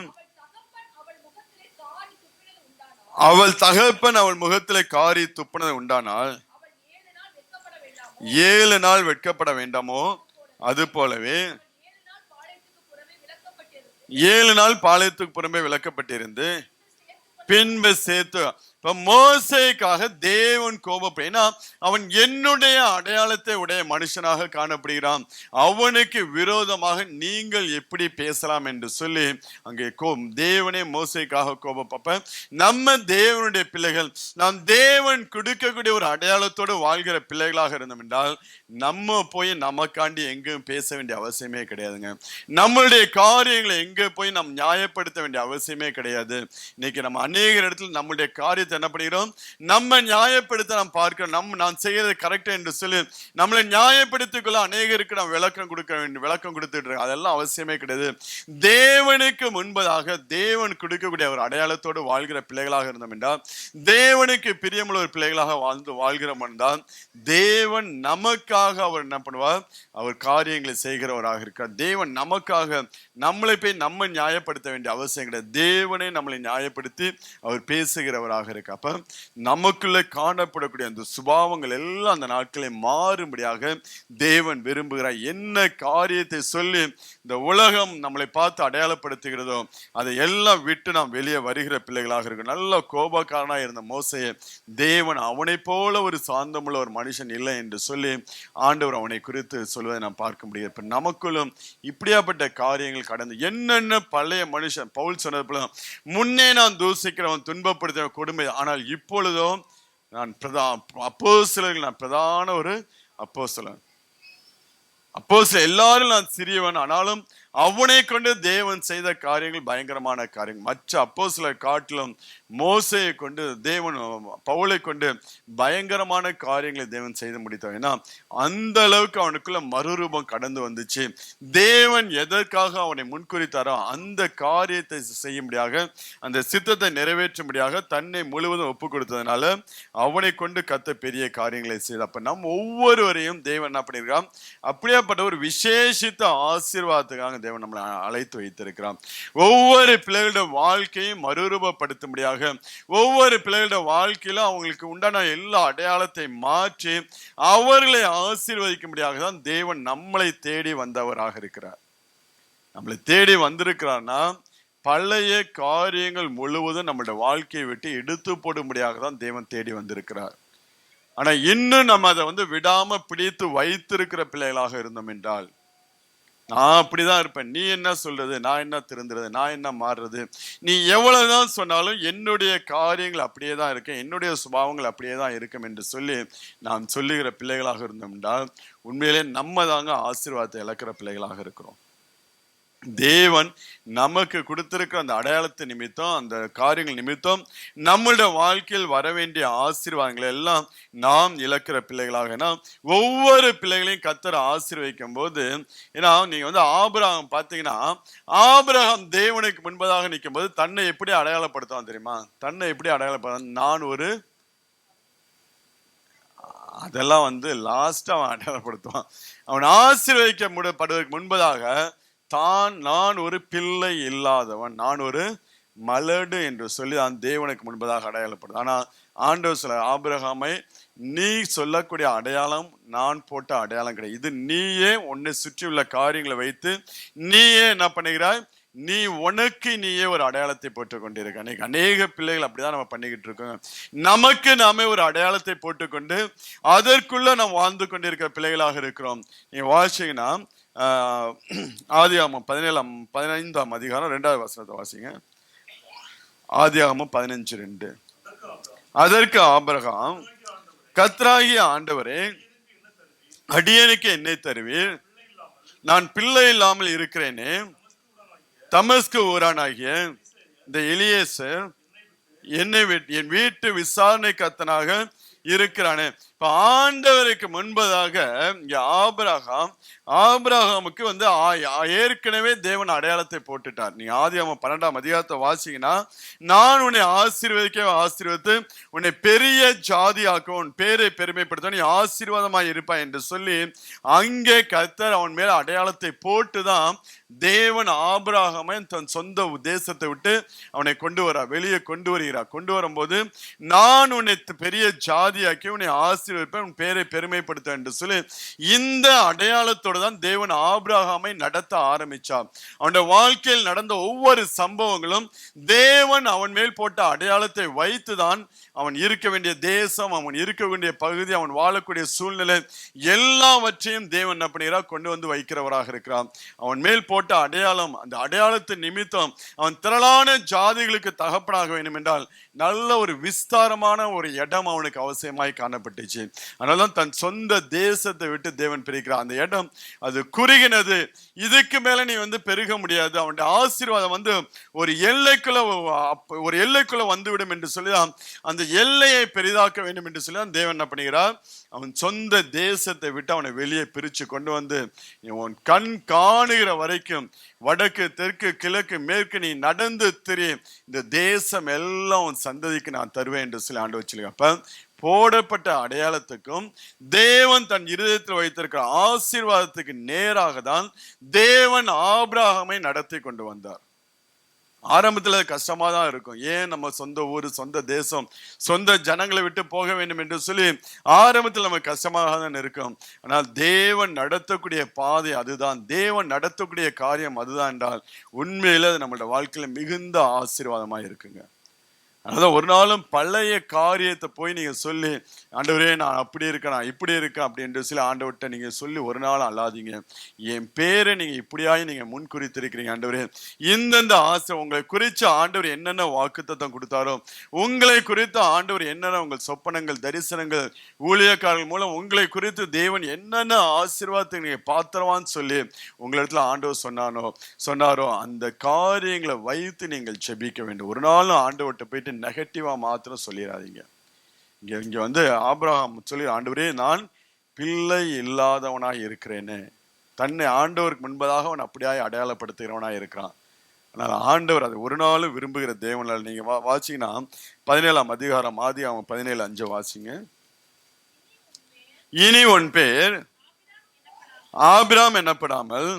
அவள் தகப்பன் அவள் முகத்திலே காரி துப்புனது உண்டானால் 7 நாள் வெட்கப்பட வேண்டாமோ, அது போலவே 7 நாள் பாளையத்துக்கு புறம்பே விளக்கப்பட்டிருந்து பின்பு சேர்த்து. மோசேக்காக தேவன் கோபப்பேனா, அவன் என்னுடைய அடையாளத்தை உடைய மனுஷனாக காணப்படுகிறான், அவனுக்கு விரோதமாக நீங்கள் எப்படி பேசலாம் என்று சொல்லி அங்கே தேவனே மோசேக்காக கோபப்ப. நம்ம தேவனுடைய பிள்ளைகள், நாம் தேவன் கொடுக்கக்கூடிய ஒரு அடையாளத்தோடு வாழ்கிற பிள்ளைகளாக இருந்தோம் என்றால் நம்ம போய் நமக்காண்டி எங்கேயும் பேச வேண்டிய அவசியமே கிடையாதுங்க. நம்மளுடைய காரியங்களை எங்கே போய் நாம் நியாயப்படுத்த வேண்டிய அவசியமே கிடையாது. இன்னைக்கு நம்ம அநேக இடத்துல நம்மளுடைய காரியத்தை என்ன பண்ணுகிறோம், நம்ம நியாயப்படுத்த நாம் பார்க்கிறோம். நான் செய்யறது கரெக்ட் என்று சொல்லி நம்மளை நியாயப்படுத்திக்கொள்ள அநேகருக்கு நாம் விளக்கம் கொடுக்க வேண்டும், விளக்கம் கொடுத்துட்டு அதெல்லாம் அவசியமே கிடையாது. தேவனுக்கு முன்பதாக தேவன் கொடுக்கக்கூடிய ஒரு அடையாளத்தோடு வாழ்கிற பிள்ளைகளாக இருந்தோம் என்றால், தேவனுக்கு பிரியமுள்ள ஒரு பிள்ளைகளாக வாழ்கிறோம் என்றால், தேவன் நமக்காக அவர் என்ன பண்ணுவார், அவர் காரியங்களை செய்கிறவராக இருக்கார். தேவன் நமக்காக நம்மளை போய் நம்ம நியாயப்படுத்த வேண்டிய அவசியம் கிடையாது. தேவனே நம்மளை நியாயப்படுத்தி அவர் பேசுகிறவராக இருக்கார். இருக்கு. அப்ப நமக்குள்ள காணப்படக்கூடிய அந்த சுபாவங்கள் எல்லாம் அந்த நாட்களை மாறும்படியாக தேவன் விரும்புகிறார். என்ன காரியத்தை சொல்லி இந்த உலகம் நம்மளை பார்த்து அடையாளப்படுத்துகிறதோ அதை எல்லாம் விட்டு நாம் வெளியே வருகிற பிள்ளைகளாக இருக்கும். நல்ல கோபக்காரனா இருந்த மோசேயை தேவன் அவனை போல ஒரு சாந்தமுள்ள ஒரு மனுஷன் இல்லை என்று சொல்லி ஆண்டவர் அவனை குறித்து சொல்வதை நாம் பார்க்க முடியும். இப்ப நமக்குள்ளும் இப்படியாப்பட்ட காரியங்கள் கடந்து என்னென்ன பழைய மனுஷன் பவுல் சொன்னது போல, முன்னே நான் தூசிக்கிறவன் துன்பப்படுத்த கொடுமை, ஆனால் இப்பொழுதோ நான் அப்போஸ்தலர்கள், நான் பிரதான ஒரு அப்போஸ்தலன். அப்போஸ்தலர் எல்லாரும் நான் சிறியவன், ஆனாலும் அவனை கொண்டு தேவன் செய்த காரியங்கள் பயங்கரமான காரியங்கள். மற்ற அப்போஸ்தலர் காட்டிலும் மோசேயை கொண்டு தேவன், பவுலை கொண்டு பயங்கரமான காரியங்களை தேவன் செய்து முடித்தார். ஏன்னா அந்த அளவுக்கு அவனுக்குள்ள மறுரூபம் கடந்து வந்துச்சு. தேவன் எதற்காக அவனை முன்குறித்தாரோ அந்த காரியத்தை செய்யும்படியாக, அந்த சித்தத்தை நிறைவேற்றும்படியாக தன்னை முழுவதும் ஒப்பு கொடுத்ததுனால அவனை கொண்டு கத்த பெரிய காரியங்களை செய்தார். அப்ப நம் ஒவ்வொருவரையும் தேவன் என்ன பண்ணியிருக்கான், அப்படியேப்பட்ட ஒரு விசேஷித்த ஆசீர்வாதத்துக்காக தேவன் நம்மளை அழைத்து வைத்திருக்கிறான். ஒவ்வொரு பிள்ளைகளோட வாழ்க்கையும் மறுரூபப்படுத்தும்படியாக, ஒவ்வொரு பிள்ளைகளோட வாழ்க்கையில அவங்களுக்கு உண்டான எல்லா அடையாளத்தை மாற்றி அவர்களை ஆசீர்வதிக்கும்படியாக தான் தேவன் நம்மளை தேடி வந்தவராக இருக்கிறார். நம்மளை தேடி வந்திருக்கிறார்னா பழைய காரியங்கள் முழுவதும் நம்மளுடைய வாழ்க்கையை விட்டு எடுத்து போடும்படியாக தான் தேவன் தேடி வந்திருக்கிறார். ஆனா இன்னும் நம்ம அதை விடாம பிடித்து வைத்திருக்கிற பிள்ளைகளாக இருந்தோம் என்றால், நான் அப்படிதான் இருப்பேன், நீ என்ன சொல்றது, நான் என்ன திருந்துறது, நான் என்ன மாறுறது, நீ எவ்வளவுதான் சொன்னாலும் என்னுடைய காரியங்கள் அப்படியே தான் இருக்கும், என்னுடைய சுபாவங்கள் அப்படியே தான் இருக்கும் என்று சொல்லி நாம் சொல்லுகிற பிள்ளைகளாக இருந்தோம் என்றால் உண்மையிலே நம்ம தாங்க ஆசீர்வாதத்தை இழக்கிற பிள்ளைகளாக இருக்கிறோம். தேவன் நமக்கு கொடுத்திருக்கிற அந்த அடையாளத்தை நிமித்தம், அந்த காரியங்கள் நிமித்தம் நம்மளுடைய வாழ்க்கையில் வர வேண்டிய ஆசீர்வாதங்களை எல்லாம் நாம் இழக்கிற பிள்ளைகளாக. ஏன்னா ஒவ்வொரு பிள்ளைகளையும் கர்த்தர் ஆசீர்வதிக்கும் போது, ஏன்னா நீங்க ஆபிரகாம் பார்த்தீங்கன்னா, ஆபிரகாம் தேவனுக்கு முன்பதாக நிற்கும் போது தன்னை எப்படி அடையாளப்படுத்துவான் தெரியுமா? தன்னை எப்படி அடையாளப்படுத்த, நான் ஒரு, அதெல்லாம் லாஸ்ட் அவன் அடையாளப்படுத்துவான். அவன் ஆசீர்வதிக்கப்படுவதற்கு முன்பதாக நான் ஒரு பிள்ளை இல்லாதவன், நான் ஒரு மலடு என்று சொல்லி அந்த தேவனுக்கு முன்பதாக அடையாளப்படுது. ஆனா ஆண்டவர் சொல்ல, ஆபிரகாமை நீ சொல்லக்கூடிய அடையாளம் நான் போட்ட அடையாளம் கிடையாது, இது நீயே உன்னை சுற்றியுள்ள காரியங்களை வைத்து நீயே என்ன பண்ணுகிறாய், நீ உனக்கு நீயே ஒரு அடையாளத்தை போட்டுக் கொண்டிருக்க. அன்னைக்கு அநேக பிள்ளைகள் அப்படிதான் நம்ம பண்ணிக்கிட்டு இருக்கோம். நமக்கு நாமே ஒரு அடையாளத்தை போட்டுக்கொண்டு அதற்குள்ள நாம் வாழ்ந்து கொண்டிருக்கிற பிள்ளைகளாக இருக்கிறோம். நீங்க வாசிங்கன்னா ஆதியாகமம் 15ஆம் அதிகாரம் 2வது வசனத்தை வாசிங்க. ஆதியாகமம் 15:2. அதற்கு ஆபிரகாம், கர்த்தராகிய ஆண்டவரே, அடியேனுக்கு என்னை தருவீர், நான் பிள்ளை இல்லாமல் இருக்கிறேனே. தமஸ்கு ஊரானாகிய இந்த எலியேசர் என் வீட்டு விசாரணை கர்த்தனாக இருக்கிறானே. இப்ப ஆண்டவருக்கு முன்பதாக இங்க ஆபிரகாமுக்கு ஏற்கனவே தேவன் அடையாளத்தை போட்டுட்டார். நீ ஆதியாகமம் 12ஆம் அதிகாரத்தை வாசிங்கன்னா, நான் உன்னை ஆசீர்வதித்து உன்னை பெரிய ஜாதியாக்க, உன் பேரை பெருமைப்படுத்த, நீ ஆசீர்வாதமாய் இருப்பாய் என்று சொல்லி அங்கே கர்த்தர் அவன் மேல அடையாளத்தை போட்டுதான் தேவன் ஆபிரகாமை தன் சொந்த தேசத்தை விட்டு அவனை வெளியே கொண்டு வருகிறார். கொண்டு வரும்போது, நான் உன்னை பெரிய ஜாதியாக்கி உன்னை ஆசீர்வதிப்பேன், உன் பேரை பெருமைப்படுத்த என்று சொல்லி இந்த அடையாளத்தோடு தான் தேவன் ஆபிரகாமை நடத்த ஆரம்பிச்சார். அவனுடைய வாழ்க்கையில் நடந்த ஒவ்வொரு சம்பவங்களும் தேவன் அவன் மேல் போட்ட அடையாளத்தை வைத்துதான் அவன் இருக்க வேண்டிய தேசம், அவன் இருக்க வேண்டிய பகுதி, அவன் வாழக்கூடிய சூழ்நிலை எல்லாவற்றையும் தேவன் என்ன பண்ணுகிறார், கொண்டு வைக்கிறவராக இருக்கிறான். அவன் மேல் போட்ட அடையாளம், அந்த அடையாளத்தின் நிமித்தம் அவன் திரளான ஜாதிகளுக்கு தகப்பனாக வேண்டும் என்றால் நல்ல ஒரு விஸ்தாரமான ஒரு இடம் அவனுக்கு அவசியமாய் காணப்பட்டுச்சு. அதனால தன் சொந்த தேசத்தை விட்டு தேவன் பிரிக்கிறான். அந்த இடம் அது குறுகினது, இதுக்கு மேல நீ பெருக முடியாது. அவனுடைய ஆசீர்வாதம் ஒரு எல்லைக்குள்ள வந்துவிடும் என்று சொல்லிதான் அந்த எல்லையை பெரிதாக்க வேண்டும் என்று சொல்லி தேவன் என்ன பண்ணுகிறார், அவன் சொந்த தேசத்தை விட்டு அவனை வெளியே பிரிச்சு கொண்டு உன் கண் காணுகிற வரைக்கும் வடக்கு தெற்கு கிழக்கு மேற்கு நீ நடந்து திரி, இந்த தேசம் எல்லாம் உன் சந்ததிக்கு நான் தருவேன் என்று சொல்லி ஆண்டவர் சொல்லுங்க. அப்ப போடப்பட்ட அடையாளத்துக்கும் தேவன் தன் இருதயத்தில் வைத்திருக்கிற ஆசீர்வாதத்துக்கு நேராக தான் தேவன் ஆபிரகாமை நடத்தி கொண்டு வந்தார். ஆரம்பத்துல கஷ்டமா தான் இருக்கும். ஏன் நம்ம சொந்த ஊர், சொந்த தேசம், சொந்த ஜனங்களை விட்டு போக வேண்டும் என்று சொல்லி ஆரம்பத்தில் நமக்கு கஷ்டமாக தான் இருக்கும். ஆனால் தேவன் நடத்தக்கூடிய பாதை அதுதான், தேவன் நடத்தக்கூடிய காரியம் அதுதான் என்றால் உண்மையில அது நம்மளோட வாழ்க்கையில மிகுந்த ஆசீர்வாதமா இருக்குங்க. அதான் ஒரு நாளும் பழைய காரியத்தை போய் நீங்க சொல்லி, ஆண்டவரே நான் அப்படி இருக்கேன், நான் இப்படி இருக்கேன் அப்படின்னு சொல்லி ஆண்டவர்கிட்ட நீங்க சொல்லி ஒரு நாள் அல்லாதீங்க. என் பேரை நீங்க இப்படியாய் நீங்க முன் குறித்திருக்கிறீங்க ஆண்டவரே, இந்தந்த ஆசை உங்களை குறிச்ச ஆண்டவர் என்னென்ன வாக்குத்தத்தம் கொடுத்தாரோ, உங்களை குறித்த ஆண்டவர் என்னென்ன உங்கள் சொப்பனங்கள், தரிசனங்கள், ஊழியக்காரர்கள் மூலம் உங்களை குறித்து தேவன் என்னென்ன ஆசீர்வாதத்தை நீங்க பாத்திரவான்னு சொல்லி உங்களிடத்துல ஆண்டவர் சொன்னாரோ அந்த காரியங்களை வைத்து நீங்கள் ஜெபிக்க வேண்டும். ஒரு நாளும் ஆண்டவர்கிட்ட போயிட்டு நெகட்டிவா மாத்திரம் சொல்லிடாதீங்க. இங்க வந்து ஆபிரகாம் சொல்லி, ஆண்டவரே நான் பிள்ளை இல்லாதவனாய் இருக்கிறேன்னு தன்னை ஆண்டவருக்கு முன்பதாக அவன் அப்படியாய் அடையாளப்படுத்துகிறவனாய் இருக்கிறான். ஆனால் ஆண்டவர் அதை ஒரு நாளும் விரும்புகிற தேவனால். நீங்க வாசிங்கன்னா 17ஆம் அதிகாரம் ஆதியாகமம் 17:5 வாசிங்க. இனி உன் பேர் ஆபிராம் எனப்படாமல்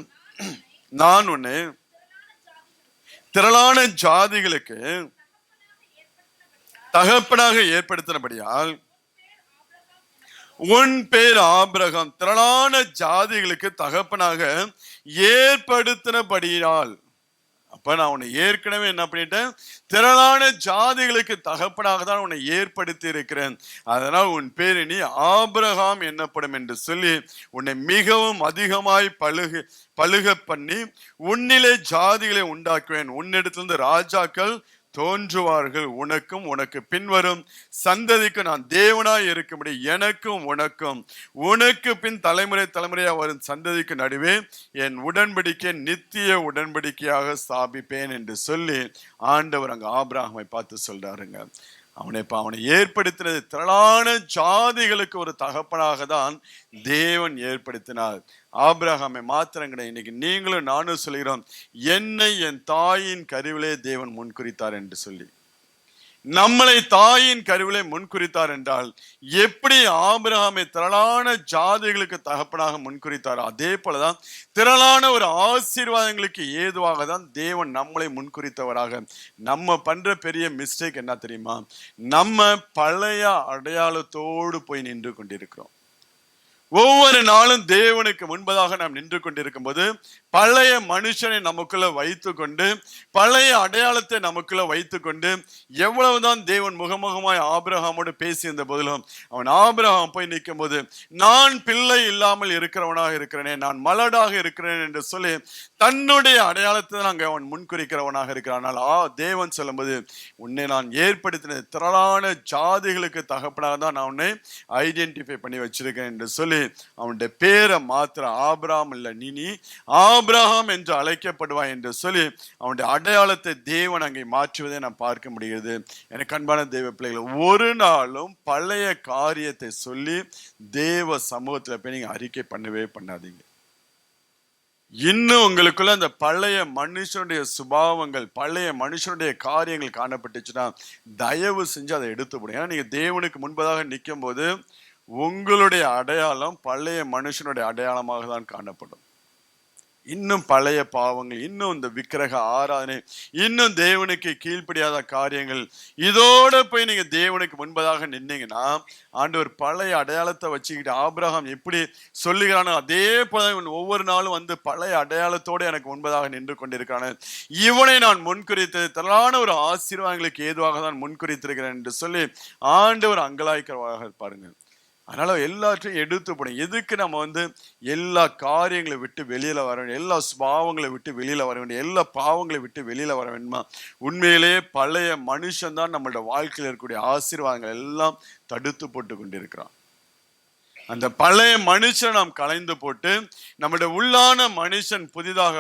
நான் உன்னை திரளான ஜாதிகளுக்கு தகப்பனாக ஏற்படுத்தினபடியால் உன் பேர் ஆபிரகாம், திரளான ஜாதிகளுக்கு தகப்பனாக ஏற்படுத்தினபடியால். அப்ப நான் உன்னை ஏற்கனவே என்ன பண்ணிட்டேன், திரளான ஜாதிகளுக்கு தகப்பனாக தான் உன்னை ஏற்படுத்தி இருக்கிறேன். அதனால் உன் பேர் இனி ஆபிரகாம் என்னப்படும் என்று சொல்லி உன்னை மிகவும் அதிகமாய் பழுக பண்ணி உன்னிலே ஜாதிகளை உண்டாக்குவேன். உன்னிடத்திலிருந்து ராஜாக்கள் தோன்றுவார்கள். உனக்கும் உனக்கு பின்வரும் சந்ததிக்கு நான் தேவனாய் இருக்கும்படி எனக்கும் உனக்கு பின் தலைமுறை தலைமுறையா வரும் சந்ததிக்கு நடுவே என் உடன்படிக்கை நித்திய உடன்படிக்கையாக ஸ்தாபிப்பேன் என்று சொல்லி ஆண்டவர் அங்க ஆபிரகாமை பார்த்து சொல்றாருங்க. அவனை ஏற்படுத்தினது திரளான ஜாதிகளுக்கு ஒரு தகப்பனாக தான் தேவன் ஏற்படுத்தினார். ஆபிரகாமை மாத்திரம் கிடையாது, இன்னைக்கு நீங்களும் நானும் சொல்கிறோம், என்னை என் தாயின் கருவிலே தேவன் முன்குறித்தார் என்று சொல்லி. நம்மளை தாயின் கருவிலே முன்குறித்தார் என்றால் எப்படி ஆபிரகாமை திரளான ஜாதிகளுக்கு தகப்பனாக முன்குறித்தார், அதே போலதான் திரளான ஒரு ஆசீர்வாதங்களுக்கு ஏதுவாக தான் தேவன் நம்மளை முன்குறித்தவராக. நம்ம பண்ற பெரிய மிஸ்டேக் என்ன தெரியுமா, நம்ம பழைய அடையாளத்தோடு போய் நின்று கொண்டிருக்கிறோம். ஒவ்வொரு நாளும் தேவனுக்கு முன்பதாக நாம் நின்று கொண்டிருக்கும் போது பழைய மனுஷனை நமக்குள்ள வைத்து கொண்டு, பழைய அடையாளத்தை நமக்குள்ள வைத்து கொண்டு, எவ்வளவுதான் தேவன் முகமுகமாய் ஆபிரகாமோடு பேசியிருந்த போதிலும் அவன் ஆபிரகாம் போய் நிற்கும் போது நான் பிள்ளை இல்லாமல் இருக்கிறவனாக இருக்கிறேனே, நான் மலடாக இருக்கிறேன் என்று சொல்லி தன்னுடைய அடையாளத்தை அங்கே அவன் முன்குறிக்கிறவனாக இருக்கிறான். தேவன் சொல்லும்போது உன்னை நான் ஏற்படுத்தின திரளான ஜாதிகளுக்கு தகப்பனாக தான் நான் உன்னை ஐடென்டிஃபை பண்ணி வச்சிருக்கேன் என்று சொல்லி அவனுடைய பேரை மாத்திர ஆபிரகாம் இல்ல, நீ ஆபிரகாம் என்று அழைக்கப்படுவாய் என்று சொல்லி அவனுடைய அடையாளத்தை தேவன் அங்கே மாற்றுவதை நாம் பார்க்க முடிகிறது. எனக்கு அன்பான தேவ பிள்ளைகள், ஒரு நாளும் பழைய காரியத்தை சொல்லி தேவ சமூகத்துல போய் நீங்க அறிக்கை பண்ணவே பண்ணாதீங்க. இன்னும் உங்களுக்குள்ள அந்த பழைய மனுஷனுடைய சுபாவங்கள், பழைய மனுஷனுடைய காரியங்கள் காணப்பட்டுச்சுன்னா தயவு செஞ்சு அதை எடுத்து போடுங்க. ஏன்னா நீங்க தேவனுக்கு முன்பதாக நிற்கும் போது உங்களுடைய அடையாளம் பழைய மனுஷனுடைய அடையாளமாக தான் காணப்படும். இன்னும் பழைய பாவங்கள், இன்னும் இந்த விக்கிரக ஆராதனை, இன்னும் தேவனுக்கு கீழ்ப்படியாத காரியங்கள், இதோட போய் நீங்க தேவனுக்கு முன்பதாக நின்னீங்கன்னா ஆண்டவர் பழைய அடையாளத்தை வச்சுக்கிட்டு ஆபிரகாம் எப்படி சொல்லுகிறானோ அதே போல ஒவ்வொரு நாளும் வந்து பழைய அடையாளத்தோடு எனக்கு முன்பதாக நின்று கொண்டிருக்கிறான, இவனை நான் முன்குறித்தது திரளான ஒரு ஆசீர்வாதங்களுக்கு ஏதுவாக தான் முன்குறித்திருக்கிறேன் என்று சொல்லி ஆண்டவர் அங்கலாய்க்கிறவாக பாருங்க. அதனால எல்லாத்தையும் எடுத்து போடும். எதுக்கு நம்ம வந்து எல்லா காரியங்களை விட்டு வெளியில வர வேண்டும், எல்லா சுபாவங்களை விட்டு வெளியில வர வேண்டும், எல்லா பாவங்களை விட்டு வெளியில வர வேண்டுமா? உண்மையிலேயே பழைய மனுஷன் தான் நம்மளோட வாழ்க்கையில் இருக்கக்கூடிய ஆசீர்வாதங்கள் எல்லாம் தடுத்து போட்டு கொண்டிருக்கிறான். அந்த பழைய மனுஷன் நாம் கலைந்து போட்டு நம்முடைய உள்ளான மனுஷன் புதிதாக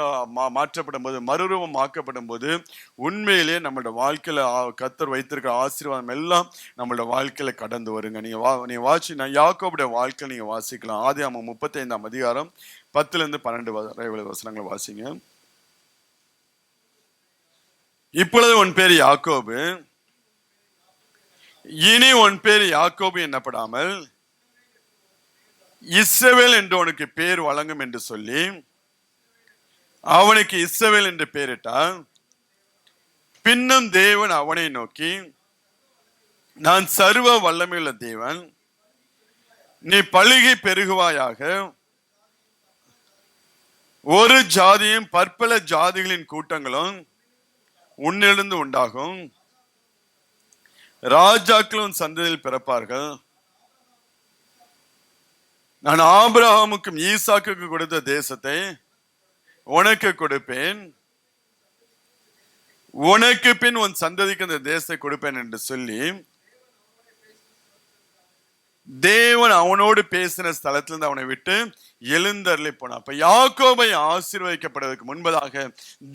மாற்றப்படும் போது, மறுரூபம் ஆக்கப்படும் போது உண்மையிலேயே நம்மளோட வாழ்க்கையில கர்த்தர் வைத்திருக்கிற ஆசீர்வாதம் எல்லாம் நம்மளோட வாழ்க்கையில கடந்து வருங்க. நீங்க வாசி யாக்கோபுடைய வாழ்க்கை நீங்க வாசிக்கலாம். ஆதியாகமம் 35ஆம் அதிகாரம் 10-12 வசனங்களை வாசிங்க. இப்பொழுது உன் பேர் யாக்கோபு, இனி உன் பேர் யாக்கோபு என்னப்படாமல் இஸ்ரவேல் என்று உனக்கு பேர் வழங்கும் என்று சொல்லி அவனுக்கு இஸ்ரவேல் என்று பெயரிட்டார். பின்னும் தேவன் அவனை நோக்கி, நான் சர்வ வல்லமையுள்ள தேவன், நீ பலுகி பெருகுவாயாக, ஒரு ஜாதியும் பற்பல ஜாதிகளின் கூட்டங்களும் உன்னிலிருந்து உண்டாகும், ராஜாக்களும் சந்ததியில் பிறப்பார்கள், நான் ஆபிரகாமுக்கும் ஈசாக்குக்கு கொடுத்த தேசத்தை உனக்கு கொடுப்பேன், உனக்கு பின் உன் சந்ததிக்கு அந்த தேசத்தை கொடுப்பேன் என்று சொல்லி தேவன் அவனோடு பேசின ஸ்தலத்திலிருந்து அவனை விட்டு எழுந்தருளி போனான். அப்ப யாக்கோபை ஆசீர்வதிக்கப்படுவதற்கு முன்பதாக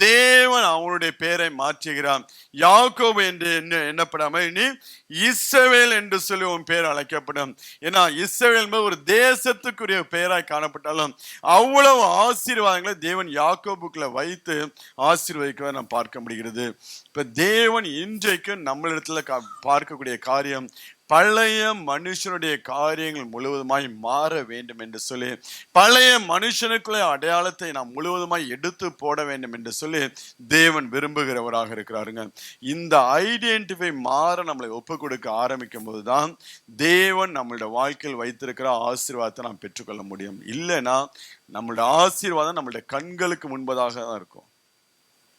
தேவன் அவனுடைய பெயரை மாற்றுகிறான். யாக்கோபு என்று எண்ணப்படாமல் இனி இஸ்ரவேல் என்று சொல்லி உன் பெயர் அழைக்கப்படும். ஏன்னா இஸ்ரவேல் என்பது ஒரு தேசத்துக்குரிய பெயராய் காணப்பட்டாலும் அவ்வளவு ஆசீர்வாதங்களை தேவன் யாக்கோபுக்குள்ள வைத்து ஆசீர்வதிக்கிறத நாம் பார்க்க முடிகிறது. இப்ப தேவன் இன்றைக்கு நம்மளிடத்துல பார்க்கக்கூடிய காரியம், பழைய மனுஷனுடைய காரியங்கள் முழுவதுமாய் மாற வேண்டும் என்று சொல்லி, பழைய மனுஷனுக்குள்ள அடையாளத்தை நாம் முழுவதுமாய் எடுத்து போட வேண்டும் என்று சொல்லி தேவன் விரும்புகிறவராக இருக்கிறாருங்க. இந்த ஐடென்டிஃபை மாற நம்மளை ஒப்பு கொடுக்க ஆரம்பிக்கும் போதுதான் தேவன் நம்மளுடைய வாழ்க்கையில் வைத்திருக்கிற ஆசீர்வாதத்தை நாம் பெற்றுக்கொள்ள முடியும். இல்லைன்னா நம்மளுடைய ஆசீர்வாதம் நம்மளுடைய கண்களுக்கு முன்பதாக தான் இருக்கும்,